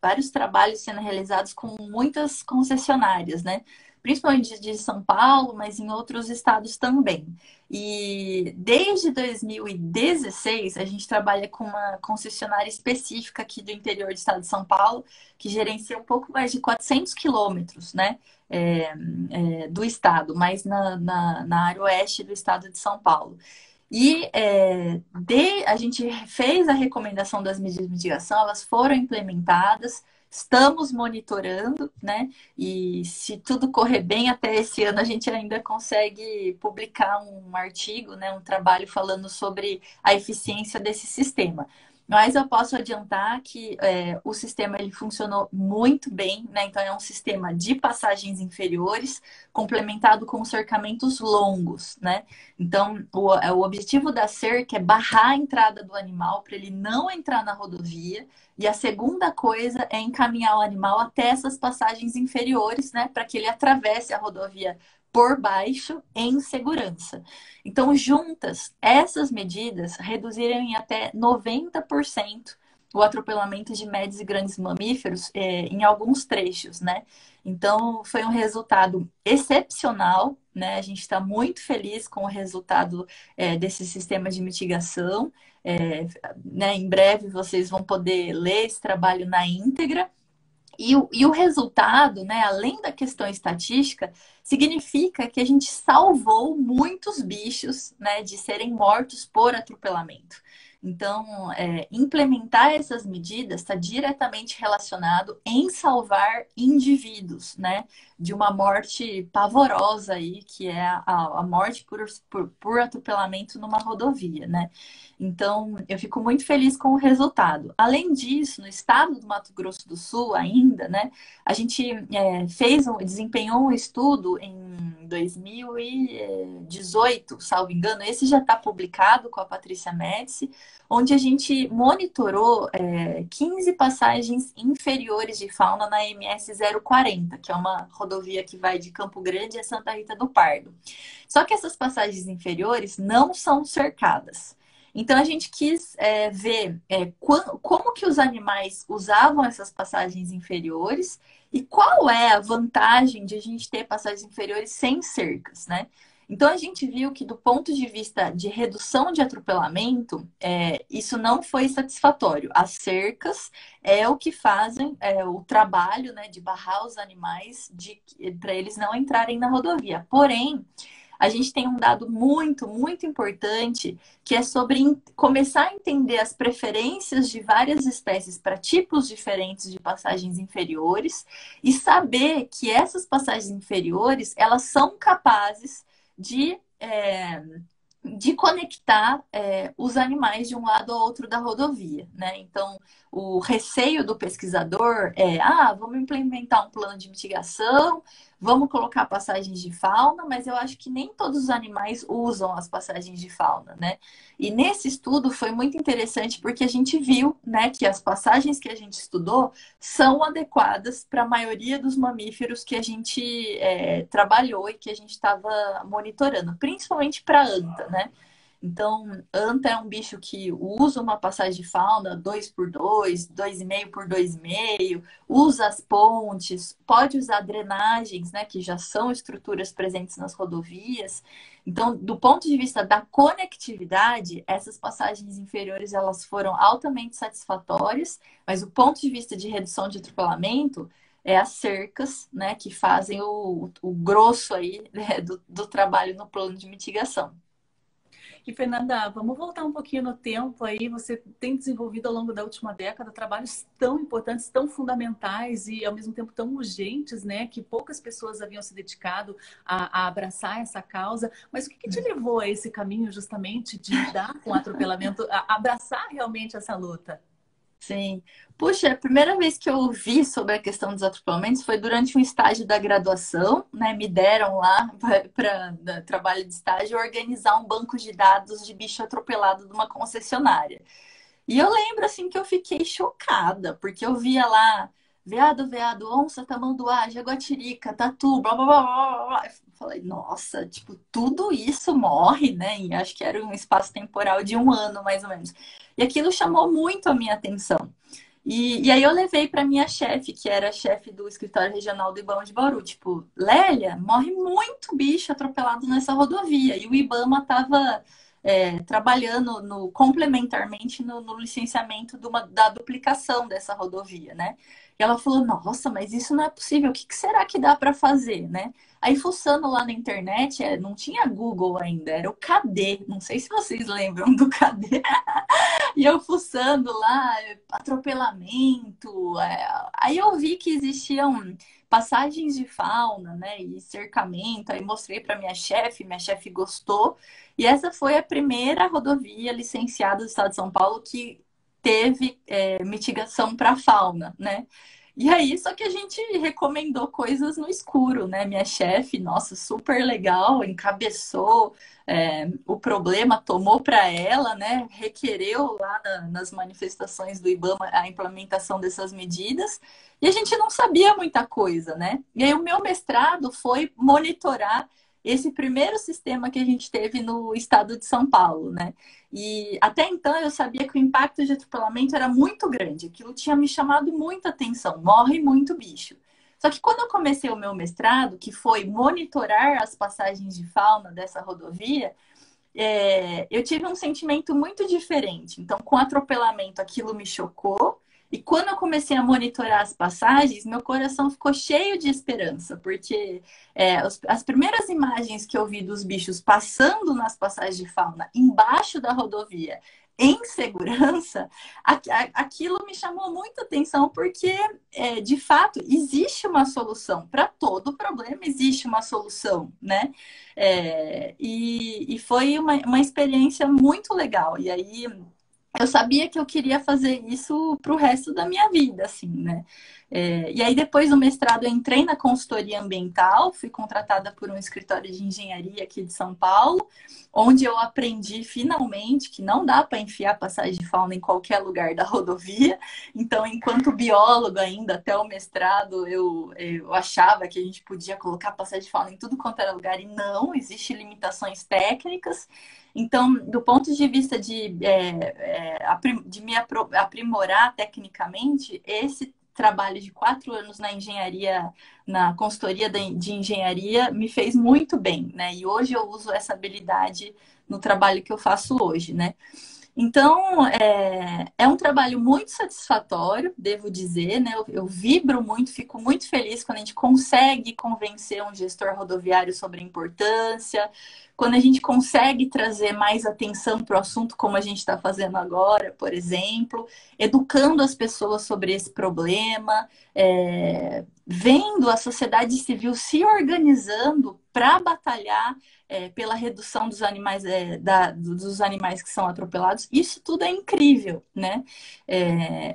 vários trabalhos sendo realizados com muitas concessionárias, né? Principalmente de São Paulo, mas em outros estados também. E desde 2016, a gente trabalha com uma concessionária específica aqui do interior do estado de São Paulo, que gerencia um pouco mais de 400 quilômetros, né, do estado, mas na área oeste do estado de São Paulo. E a gente fez a recomendação das medidas de mitigação, elas foram implementadas, estamos monitorando, né? E se tudo correr bem, até esse ano a gente ainda consegue publicar um artigo, né? Um trabalho falando sobre a eficiência desse sistema. Mas eu posso adiantar que o sistema ele funcionou muito bem, né? Então é um sistema de passagens inferiores, complementado com cercamentos longos, né? Então o objetivo da cerca é barrar a entrada do animal para ele não entrar na rodovia. E a segunda coisa é encaminhar o animal até essas passagens inferiores, né? Para que ele atravesse a rodovia por baixo em segurança. Então, juntas, essas medidas reduziram em até 90% o atropelamento de médios e grandes mamíferos em alguns trechos, né? Então, foi um resultado excepcional, né? A gente está muito feliz com o resultado desse sistema de mitigação. Né? Em breve vocês vão poder ler esse trabalho na íntegra. E o resultado, né, além da questão estatística, significa que a gente salvou muitos bichos, né, de serem mortos por atropelamento. Então, implementar essas medidas está diretamente relacionado em salvar indivíduos, né? De uma morte pavorosa aí, que é a morte por atropelamento numa rodovia, né? Então, eu fico muito feliz com o resultado. Além disso, no estado do Mato Grosso do Sul ainda, né? A gente desempenhou um estudo em 2018, salvo engano, esse já está publicado com a Patrícia Médici, onde a gente monitorou 15 passagens inferiores de fauna na MS 040, que é uma rodovia que vai de Campo Grande a Santa Rita do Pardo. Só que essas passagens inferiores não são cercadas. Então a gente quis ver como que os animais usavam essas passagens inferiores e qual é a vantagem de a gente ter passagens inferiores sem cercas, né? Então a gente viu que do ponto de vista de redução de atropelamento, isso não foi satisfatório. As cercas é o que fazem o trabalho, né, de barrar os animais para eles não entrarem na rodovia. Porém, a gente tem um dado muito, muito importante, que é sobre começar a entender as preferências de várias espécies para tipos diferentes de passagens inferiores e saber que essas passagens inferiores, elas são capazes de conectar os animais de um lado ao outro da rodovia, né? Então, o receio do pesquisador vamos implementar um plano de mitigação, vamos colocar passagens de fauna, mas eu acho que nem todos os animais usam as passagens de fauna, né? E nesse estudo foi muito interessante porque a gente viu, né, que as passagens que a gente estudou são adequadas para a maioria dos mamíferos que a gente trabalhou e que a gente estava monitorando, principalmente para a anta, né? Então, anta é um bicho que usa uma passagem de fauna 2x2, 2,5 por 2,5, usa as pontes, pode usar drenagens, né, que já são estruturas presentes nas rodovias. Então, do ponto de vista da conectividade, essas passagens inferiores elas foram altamente satisfatórias, mas do ponto de vista de redução de atropelamento, é as cercas, né, que fazem o grosso aí, né, do trabalho no plano de mitigação. E, Fernanda, vamos voltar um pouquinho no tempo aí. Você tem desenvolvido ao longo da última década trabalhos tão importantes, tão fundamentais e, ao mesmo tempo, tão urgentes, né? Que poucas pessoas haviam se dedicado a abraçar essa causa. Mas o que te levou a esse caminho, justamente, de lidar com o atropelamento, a abraçar realmente essa luta? Sim. Puxa, a primeira vez que eu ouvi sobre a questão dos atropelamentos foi durante um estágio da graduação, né? Me deram lá para trabalho de estágio organizar um banco de dados de bicho atropelado de uma concessionária. E eu lembro assim que eu fiquei chocada, porque eu via lá veado, veado, onça, tamanduá, jaguatirica, tatu, blá blá blá blá blá. Eu falei, nossa, tipo, tudo isso morre, né? E acho que era um espaço temporal de 1 ano, mais ou menos. E aquilo chamou muito a minha atenção. E aí eu levei para minha chefe, que era chefe do escritório regional do IBAMA de Bauru, tipo, Lélia, morre muito bicho atropelado nessa rodovia. E o IBAMA estava trabalhando complementarmente no licenciamento da duplicação dessa rodovia, né? E ela falou, nossa, mas isso não é possível, o que será que dá para fazer, né? Aí, fuçando lá na internet, não tinha Google ainda, era o KD, não sei se vocês lembram do KD. E eu fuçando lá, atropelamento. Aí eu vi que existiam passagens de fauna, né? E cercamento. Aí mostrei para minha chefe gostou. E essa foi a primeira rodovia licenciada do estado de São Paulo que teve mitigação para fauna, né? E aí, só que a gente recomendou coisas no escuro, né? Minha chefe, nossa, super legal, encabeçou o problema, tomou para ela, né? Requereu lá nas manifestações do IBAMA a implementação dessas medidas, e a gente não sabia muita coisa, né? E aí o meu mestrado foi monitorar esse primeiro sistema que a gente teve no estado de São Paulo, né? E até então eu sabia que o impacto de atropelamento era muito grande, aquilo tinha me chamado muita atenção, morre muito bicho. Só que quando eu comecei o meu mestrado, que foi monitorar as passagens de fauna dessa rodovia, eu tive um sentimento muito diferente. Então, com atropelamento, aquilo me chocou. E quando eu comecei a monitorar as passagens, meu coração ficou cheio de esperança, porque as primeiras imagens que eu vi dos bichos passando nas passagens de fauna embaixo da rodovia em segurança, aquilo me chamou muita atenção porque, de fato, existe uma solução. Para todo problema existe uma solução, né? E foi uma experiência muito legal. E aí eu sabia que eu queria fazer isso para o resto da minha vida, assim, né? E aí, depois do mestrado, eu entrei na consultoria ambiental, fui contratada por um escritório de engenharia aqui de São Paulo, onde eu aprendi finalmente que não dá para enfiar passagem de fauna em qualquer lugar da rodovia. Então, enquanto biólogo ainda, até o mestrado, eu achava que a gente podia colocar passagem de fauna em tudo quanto era lugar, e não, existem limitações técnicas. Então, do ponto de vista de me aprimorar tecnicamente, esse trabalho de 4 anos na engenharia, na consultoria de engenharia, me fez muito bem, né? E hoje eu uso essa habilidade no trabalho que eu faço hoje, né? Então, é um trabalho muito satisfatório, devo dizer, né? Eu vibro muito, fico muito feliz quando a gente consegue convencer um gestor rodoviário sobre a importância, quando a gente consegue trazer mais atenção para o assunto, como a gente está fazendo agora, por exemplo, educando as pessoas sobre esse problema, vendo a sociedade civil se organizando para batalhar pela redução dos animais, dos animais que são atropelados. Isso tudo é incrível, né?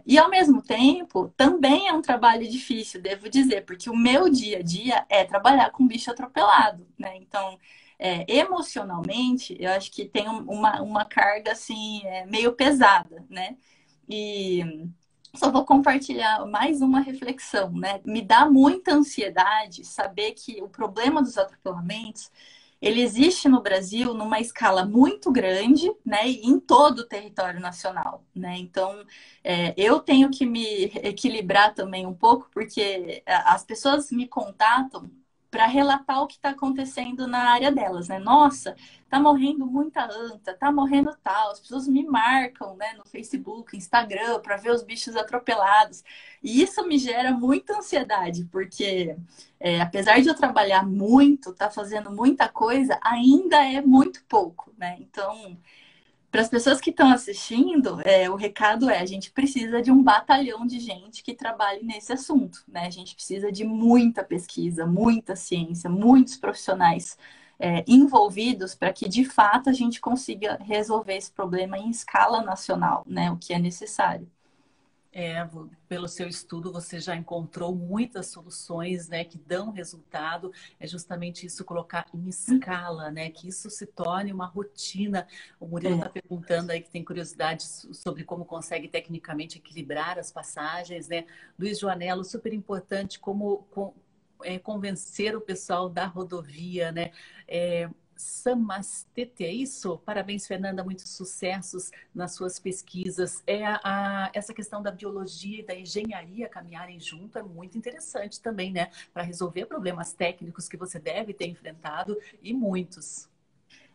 E ao mesmo tempo, também é um trabalho difícil, devo dizer, porque o meu dia a dia é trabalhar com bicho atropelado, né? Então, emocionalmente, eu acho que tem uma carga assim, meio pesada, né? E só vou compartilhar mais uma reflexão, né? Me dá muita ansiedade saber que o problema dos atropelamentos ele existe no Brasil numa escala muito grande, né, e em todo o território nacional, né? Então, eu tenho que me equilibrar também um pouco, porque as pessoas me contatam para relatar o que está acontecendo na área delas, né? Nossa, tá morrendo muita anta, tá morrendo tal. As pessoas me marcam, né, no Facebook, Instagram, para ver os bichos atropelados. E isso me gera muita ansiedade, porque apesar de eu trabalhar muito, tá fazendo muita coisa, ainda é muito pouco, né? Então, para as pessoas que estão assistindo, o recado a gente precisa de um batalhão de gente que trabalhe nesse assunto, né? A gente precisa de muita pesquisa, muita ciência, muitos profissionais envolvidos para que, de fato, a gente consiga resolver esse problema em escala nacional, né? O que é necessário. Pelo seu estudo, você já encontrou muitas soluções, né, que dão resultado. É justamente isso, colocar em escala, né, que isso se torne uma rotina. O Murilo está perguntando aí que tem curiosidade sobre como consegue tecnicamente equilibrar as passagens, né? Luiz Joanello, super importante como convencer o pessoal da rodovia, né? Samastete, é isso? Parabéns, Fernanda, muitos sucessos nas suas pesquisas. Essa questão da biologia e da engenharia caminharem junto é muito interessante também, né? Para resolver problemas técnicos que você deve ter enfrentado e muitos.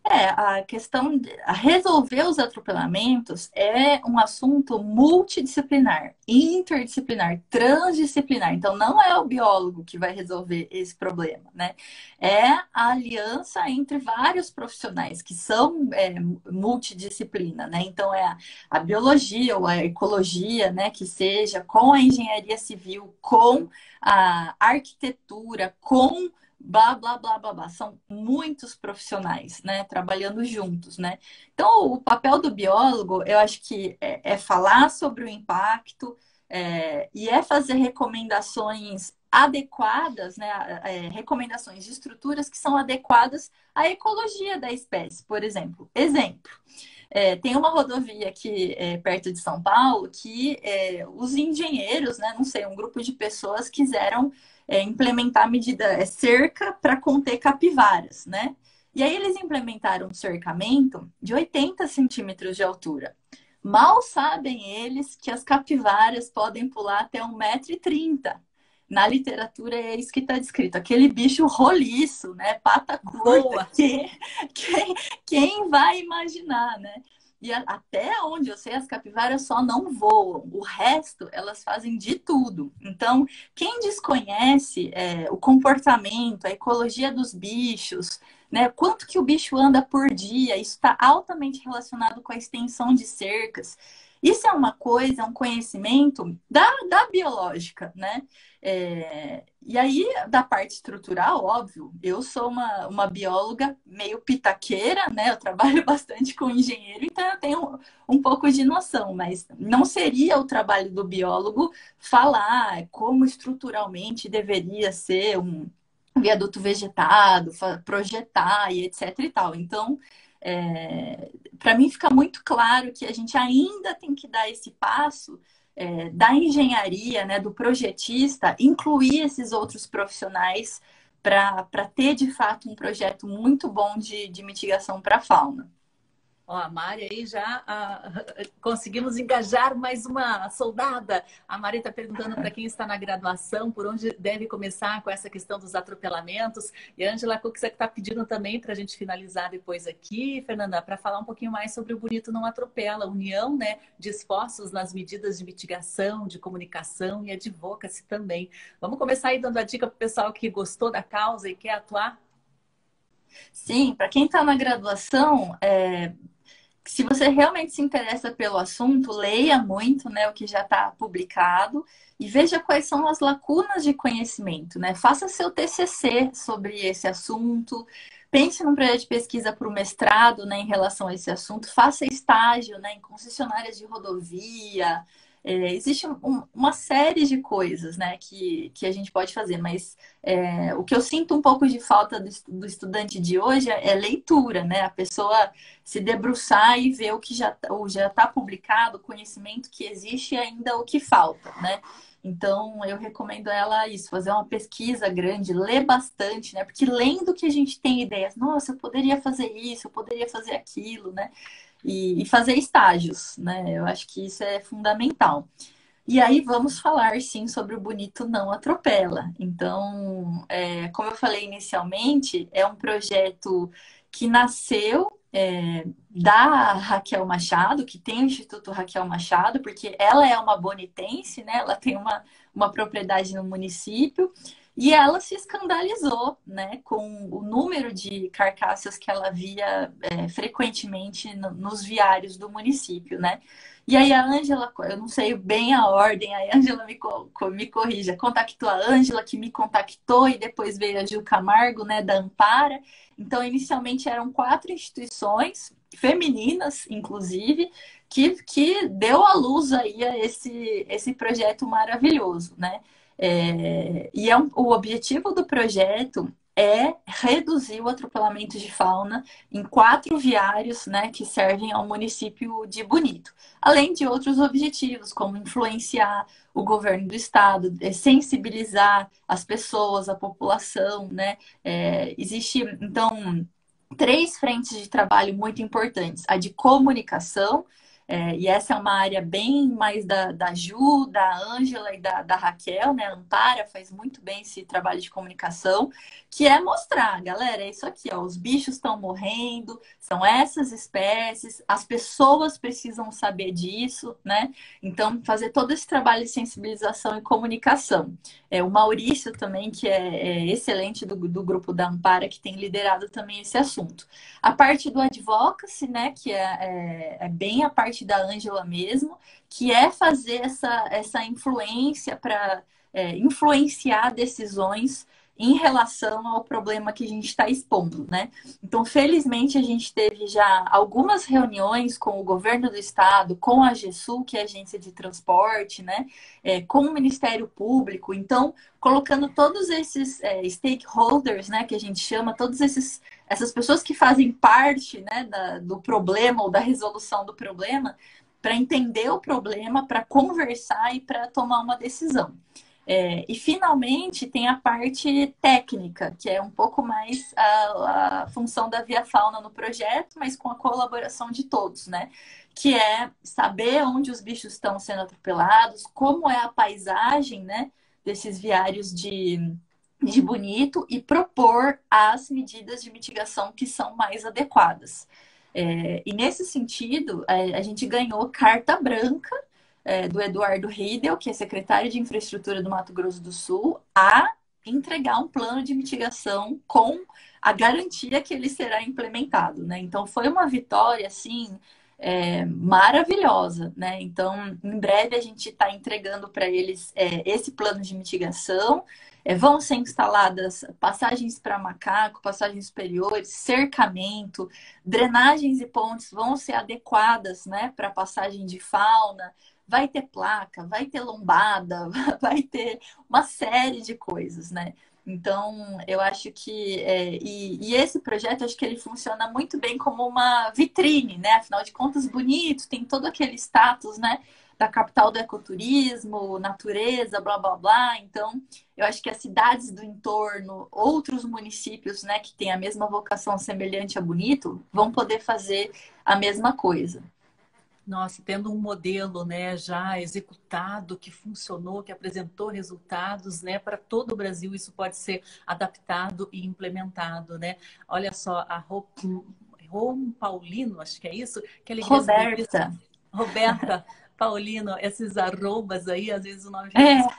A questão de resolver os atropelamentos é um assunto multidisciplinar, interdisciplinar, transdisciplinar. Então, não é o biólogo que vai resolver esse problema, né? É a aliança entre vários profissionais que são multidisciplina, né? Então, a biologia ou a ecologia, né? Que seja com a engenharia civil, com a arquitetura, com blá, blá, blá, blá, blá. São muitos profissionais, né, trabalhando juntos, né? Então, o papel do biólogo, eu acho que é falar sobre o impacto e fazer recomendações adequadas, né, recomendações de estruturas que são adequadas à ecologia da espécie, por exemplo. Tem uma rodovia aqui perto de São Paulo que os engenheiros, né, não sei, um grupo de pessoas quiseram implementar medida cerca para conter capivaras, né? E aí eles implementaram um cercamento de 80 centímetros de altura. Mal sabem eles que as capivaras podem pular até 1,30 m. Na literatura é isso que está descrito. Aquele bicho roliço, né? Pata curta. Boa. Quem vai imaginar, né? E até onde eu sei, as capivaras só não voam. O resto, elas fazem de tudo. Então, quem desconhece o comportamento, a ecologia dos bichos, né? Quanto que o bicho anda por dia, isso está altamente relacionado com a extensão de cercas. Isso é uma coisa, é um conhecimento da biológica, né? E aí, da parte estrutural, óbvio, eu sou uma bióloga meio pitaqueira, né? Eu trabalho bastante com engenheiro, então eu tenho um pouco de noção, mas não seria o trabalho do biólogo falar como estruturalmente deveria ser um viaduto vegetado, projetar e etc e tal. Então, para mim fica muito claro que a gente ainda tem que dar esse passo da engenharia, né, do projetista, incluir esses outros profissionais para ter, de fato, um projeto muito bom de mitigação para a fauna. Ó, a Mari aí já conseguimos engajar mais uma soldada. A Mari está perguntando para quem está na graduação por onde deve começar com essa questão dos atropelamentos. E a Ângela Cook está pedindo também para a gente finalizar depois aqui, Fernanda, para falar um pouquinho mais sobre o Bonito Não Atropela, união, né, de esforços nas medidas de mitigação, de comunicação e advocacy também. Vamos começar aí dando a dica para o pessoal que gostou da causa e quer atuar? Sim, para quem está na graduação, se você realmente se interessa pelo assunto, leia muito, né, o que já está publicado e veja quais são as lacunas de conhecimento, né? Faça seu TCC sobre esse assunto, pense num projeto de pesquisa para o mestrado, né, em relação a esse assunto, faça estágio, né, em concessionárias de rodovia. Existe uma série de coisas, né, que a gente pode fazer, mas o que eu sinto um pouco de falta do estudante de hoje é leitura, né? A pessoa se debruçar e ver o que já está publicado, o conhecimento que existe e ainda o que falta, né? Então, eu recomendo ela isso, fazer uma pesquisa grande, ler bastante, né? Porque lendo que a gente tem ideias, nossa, eu poderia fazer isso, eu poderia fazer aquilo, né? E fazer estágios, né? Eu acho que isso é fundamental. E aí vamos falar sim sobre o Bonito Não Atropela. Então, como eu falei inicialmente, é um projeto que nasceu da Raquel Machado, que tem o Instituto Raquel Machado, porque ela é uma bonitense, né? Ela tem uma propriedade no município. E ela se escandalizou, né, com o número de carcaças que ela via frequentemente nos viários do município, né? E aí a Ângela, eu não sei bem a ordem, aí a Ângela me corrija, contactou a Ângela, que me contactou, e depois veio a Gil Camargo, né, da Ampara. Então, inicialmente eram 4 instituições, femininas, inclusive, que deu à luz aí a esse projeto maravilhoso, né? O objetivo do projeto é reduzir o atropelamento de fauna em 4 viários, né, que servem ao município de Bonito. Além de outros objetivos, como influenciar o governo do estado, sensibilizar as pessoas, a população, né? Existe, então, 3 frentes de trabalho muito importantes. A de comunicação, e essa é uma área bem mais da Ju, da Ângela e da Raquel, né? A Ampara faz muito bem esse trabalho de comunicação, que é mostrar, galera, é isso aqui, ó, os bichos estão morrendo, são essas espécies, as pessoas precisam saber disso, né? Então, fazer todo esse trabalho de sensibilização e comunicação. O Maurício também, que é excelente do grupo da Ampara, que tem liderado também esse assunto. A parte do advocacy, né, que é bem a parte da Ângela mesmo, que é fazer essa influência para influenciar decisões em relação ao problema que a gente está expondo, né? Então, felizmente, a gente teve já algumas reuniões com o governo do estado, com a GESUL, que é a agência de transporte, né? Com o Ministério Público. Então, colocando todos esses stakeholders, né, que a gente chama, essas pessoas que fazem parte, né, do problema ou da resolução do problema, para entender o problema, para conversar e para tomar uma decisão. E finalmente tem a parte técnica, que é um pouco mais a função da Via Fauna no projeto, mas com a colaboração de todos, né? Que é saber onde os bichos estão sendo atropelados, como é a paisagem, né, desses viários de Bonito e propor as medidas de mitigação que são mais adequadas. E nesse sentido, a gente ganhou carta branca do Eduardo Riedel, que é secretário de Infraestrutura do Mato Grosso do Sul, a entregar um plano de mitigação com a garantia que ele será implementado, né? Então foi uma vitória assim maravilhosa, né? Então em breve a gente está entregando para eles esse plano de mitigação. Vão ser instaladas passagens para macaco, passagens superiores, cercamento, drenagens e pontes vão ser adequadas, né, para passagem de fauna. Vai ter placa, vai ter lombada, vai ter uma série de coisas, né? Então, eu acho que e esse projeto, acho que ele funciona muito bem como uma vitrine, né? Afinal de contas, bonito, tem todo aquele status, né? Da capital do ecoturismo, natureza, blá blá blá. Então, eu acho que as cidades do entorno, outros municípios, né, que têm a mesma vocação semelhante a Bonito, vão poder fazer a mesma coisa. Nossa, tendo um modelo, né, já executado, que funcionou, que apresentou resultados, né, para todo o Brasil, isso pode ser adaptado e implementado, né? Olha só, a Rom Paulino, acho que é isso, que alegria saber disso. Roberta. Roberta Paulino, esses arrobas aí, às vezes o nome fica É, difícil.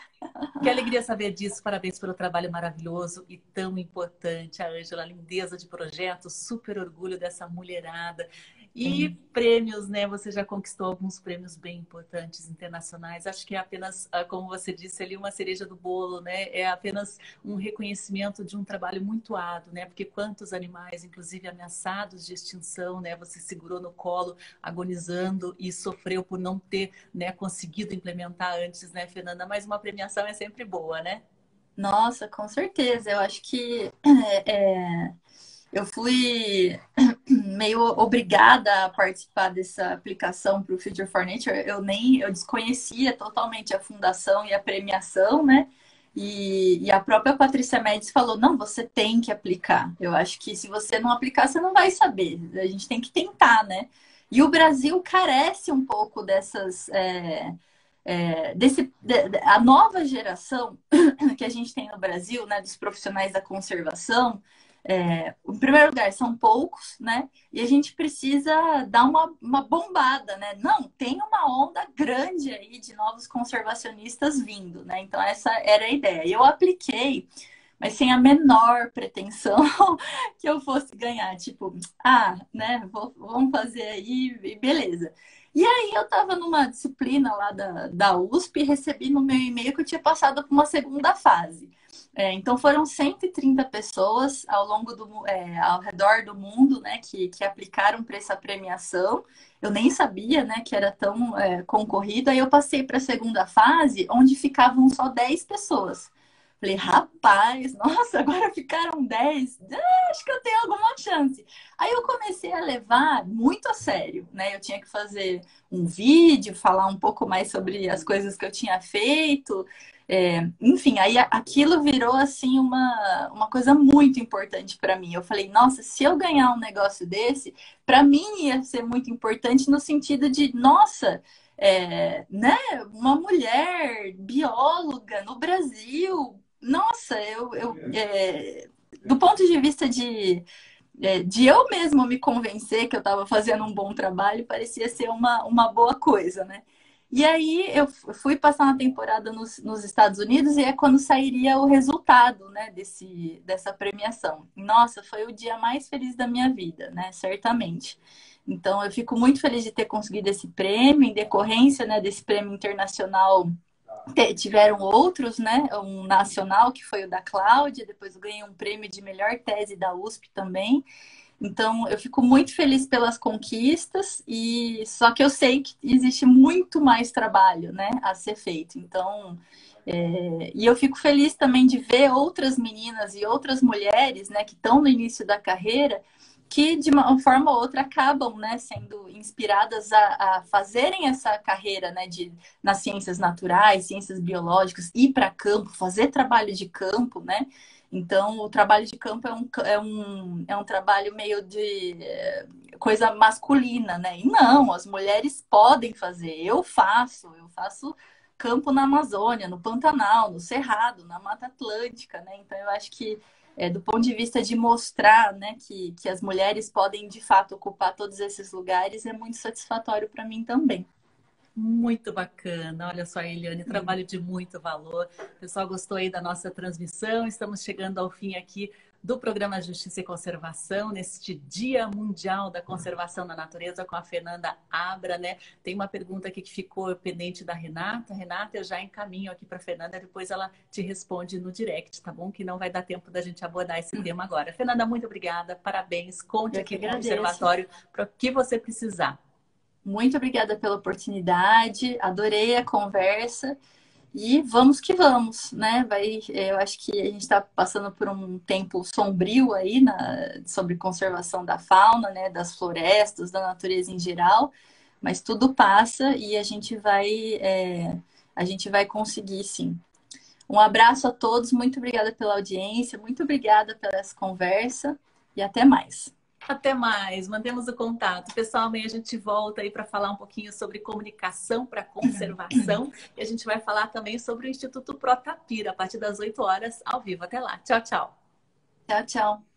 Que alegria saber disso. Parabéns pelo trabalho maravilhoso e tão importante, a Ângela. Lindeza de projeto, super orgulho dessa mulherada. E sim. prêmios, né? Você já conquistou alguns prêmios bem importantes internacionais. Acho que é apenas, como você disse ali, uma cereja do bolo, né? É apenas um reconhecimento de um trabalho muito árduo, né? Porque quantos animais, inclusive ameaçados de extinção, né? Você segurou no colo, agonizando e sofreu por não ter, né, conseguido implementar antes, né, Fernanda? Mas uma premiação é sempre boa, né? Nossa, com certeza. Eu acho que eu fui meio obrigada a participar dessa aplicação para o Future for Nature. Eu desconhecia totalmente a fundação e a premiação, né? E a própria Patrícia Médici falou: não, você tem que aplicar. Eu acho que se você não aplicar, você não vai saber. A gente tem que tentar, né? E o Brasil carece um pouco dessas. A nova geração que a gente tem no Brasil, né, dos profissionais da conservação, em primeiro lugar, são poucos, né? E a gente precisa dar uma bombada, né? Não, tem uma onda grande aí de novos conservacionistas vindo, né? Então, essa era a ideia. Eu apliquei, mas sem a menor pretensão que eu fosse ganhar. Tipo, né? Vamos fazer aí e beleza. E aí eu estava numa disciplina lá da USP e recebi no meu e-mail que eu tinha passado por uma segunda fase. Então foram 130 pessoas ao redor do mundo, né, que aplicaram para essa premiação. Eu nem sabia, né, que era tão concorrido. Aí eu passei para a segunda fase, onde ficavam só 10 pessoas. Falei, rapaz, nossa, agora ficaram 10. Acho que eu tenho alguma chance. Aí eu comecei a levar muito a sério, né? Eu tinha que fazer um vídeo, falar um pouco mais sobre as coisas que eu tinha feito. Enfim, aí aquilo virou assim uma coisa muito importante para mim. Eu falei, nossa, se eu ganhar um negócio desse, para mim ia ser muito importante no sentido de, nossa, né, uma mulher bióloga no Brasil. Nossa, do ponto de vista de eu mesmo me convencer que eu estava fazendo um bom trabalho, parecia ser uma boa coisa, né? E aí eu fui passar uma temporada nos Estados Unidos e é quando sairia o resultado, né, dessa premiação. Nossa, foi o dia mais feliz da minha vida, né? Certamente. Então eu fico muito feliz de ter conseguido esse prêmio, em decorrência, né, desse prêmio internacional. Tiveram outros, né? Um nacional, que foi o da Cláudia, depois eu ganhei um prêmio de melhor tese da USP também. Então, eu fico muito feliz pelas conquistas, e só que eu sei que existe muito mais trabalho, né, a ser feito. Então, e eu fico feliz também de ver outras meninas e outras mulheres, né, que estão no início da carreira, que de uma forma ou outra acabam, né, sendo inspiradas a fazerem essa carreira, né, nas ciências naturais, ciências biológicas, ir para campo, fazer trabalho de campo, né? Então, o trabalho de campo é um trabalho meio de coisa masculina, né? E não, as mulheres podem fazer. Eu faço campo na Amazônia, no Pantanal, no Cerrado, na Mata Atlântica, né? Então eu acho que do ponto de vista de mostrar, né, que as mulheres podem de fato ocupar todos esses lugares é muito satisfatório para mim também. Muito bacana. Olha só, Eliane, trabalho de muito valor. O pessoal gostou aí da nossa transmissão. Estamos chegando ao fim aqui do programa Justiça e Conservação, neste Dia Mundial da Conservação da Natureza, com a Fernanda Abra, né? Tem uma pergunta aqui que ficou pendente da Renata. Renata, eu já encaminho aqui para a Fernanda, depois ela te responde no direct, tá bom? Que não vai dar tempo da gente abordar esse tema agora. Fernanda, muito obrigada, parabéns. Conte aqui com o Observatório para o que você precisar. Muito obrigada pela oportunidade, adorei a conversa e vamos que vamos, né? Eu acho que a gente está passando por um tempo sombrio aí sobre conservação da fauna, né? Das florestas, da natureza em geral, mas tudo passa e a gente vai conseguir, sim. Um abraço a todos, muito obrigada pela audiência, muito obrigada pela essa conversa e até mais. Até mais, mantemos o contato. Pessoal, amanhã a gente volta aí para falar um pouquinho sobre comunicação para conservação e a gente vai falar também sobre o Instituto Protapira a partir das 8 horas ao vivo. Até lá. Tchau, tchau. Tchau, tchau.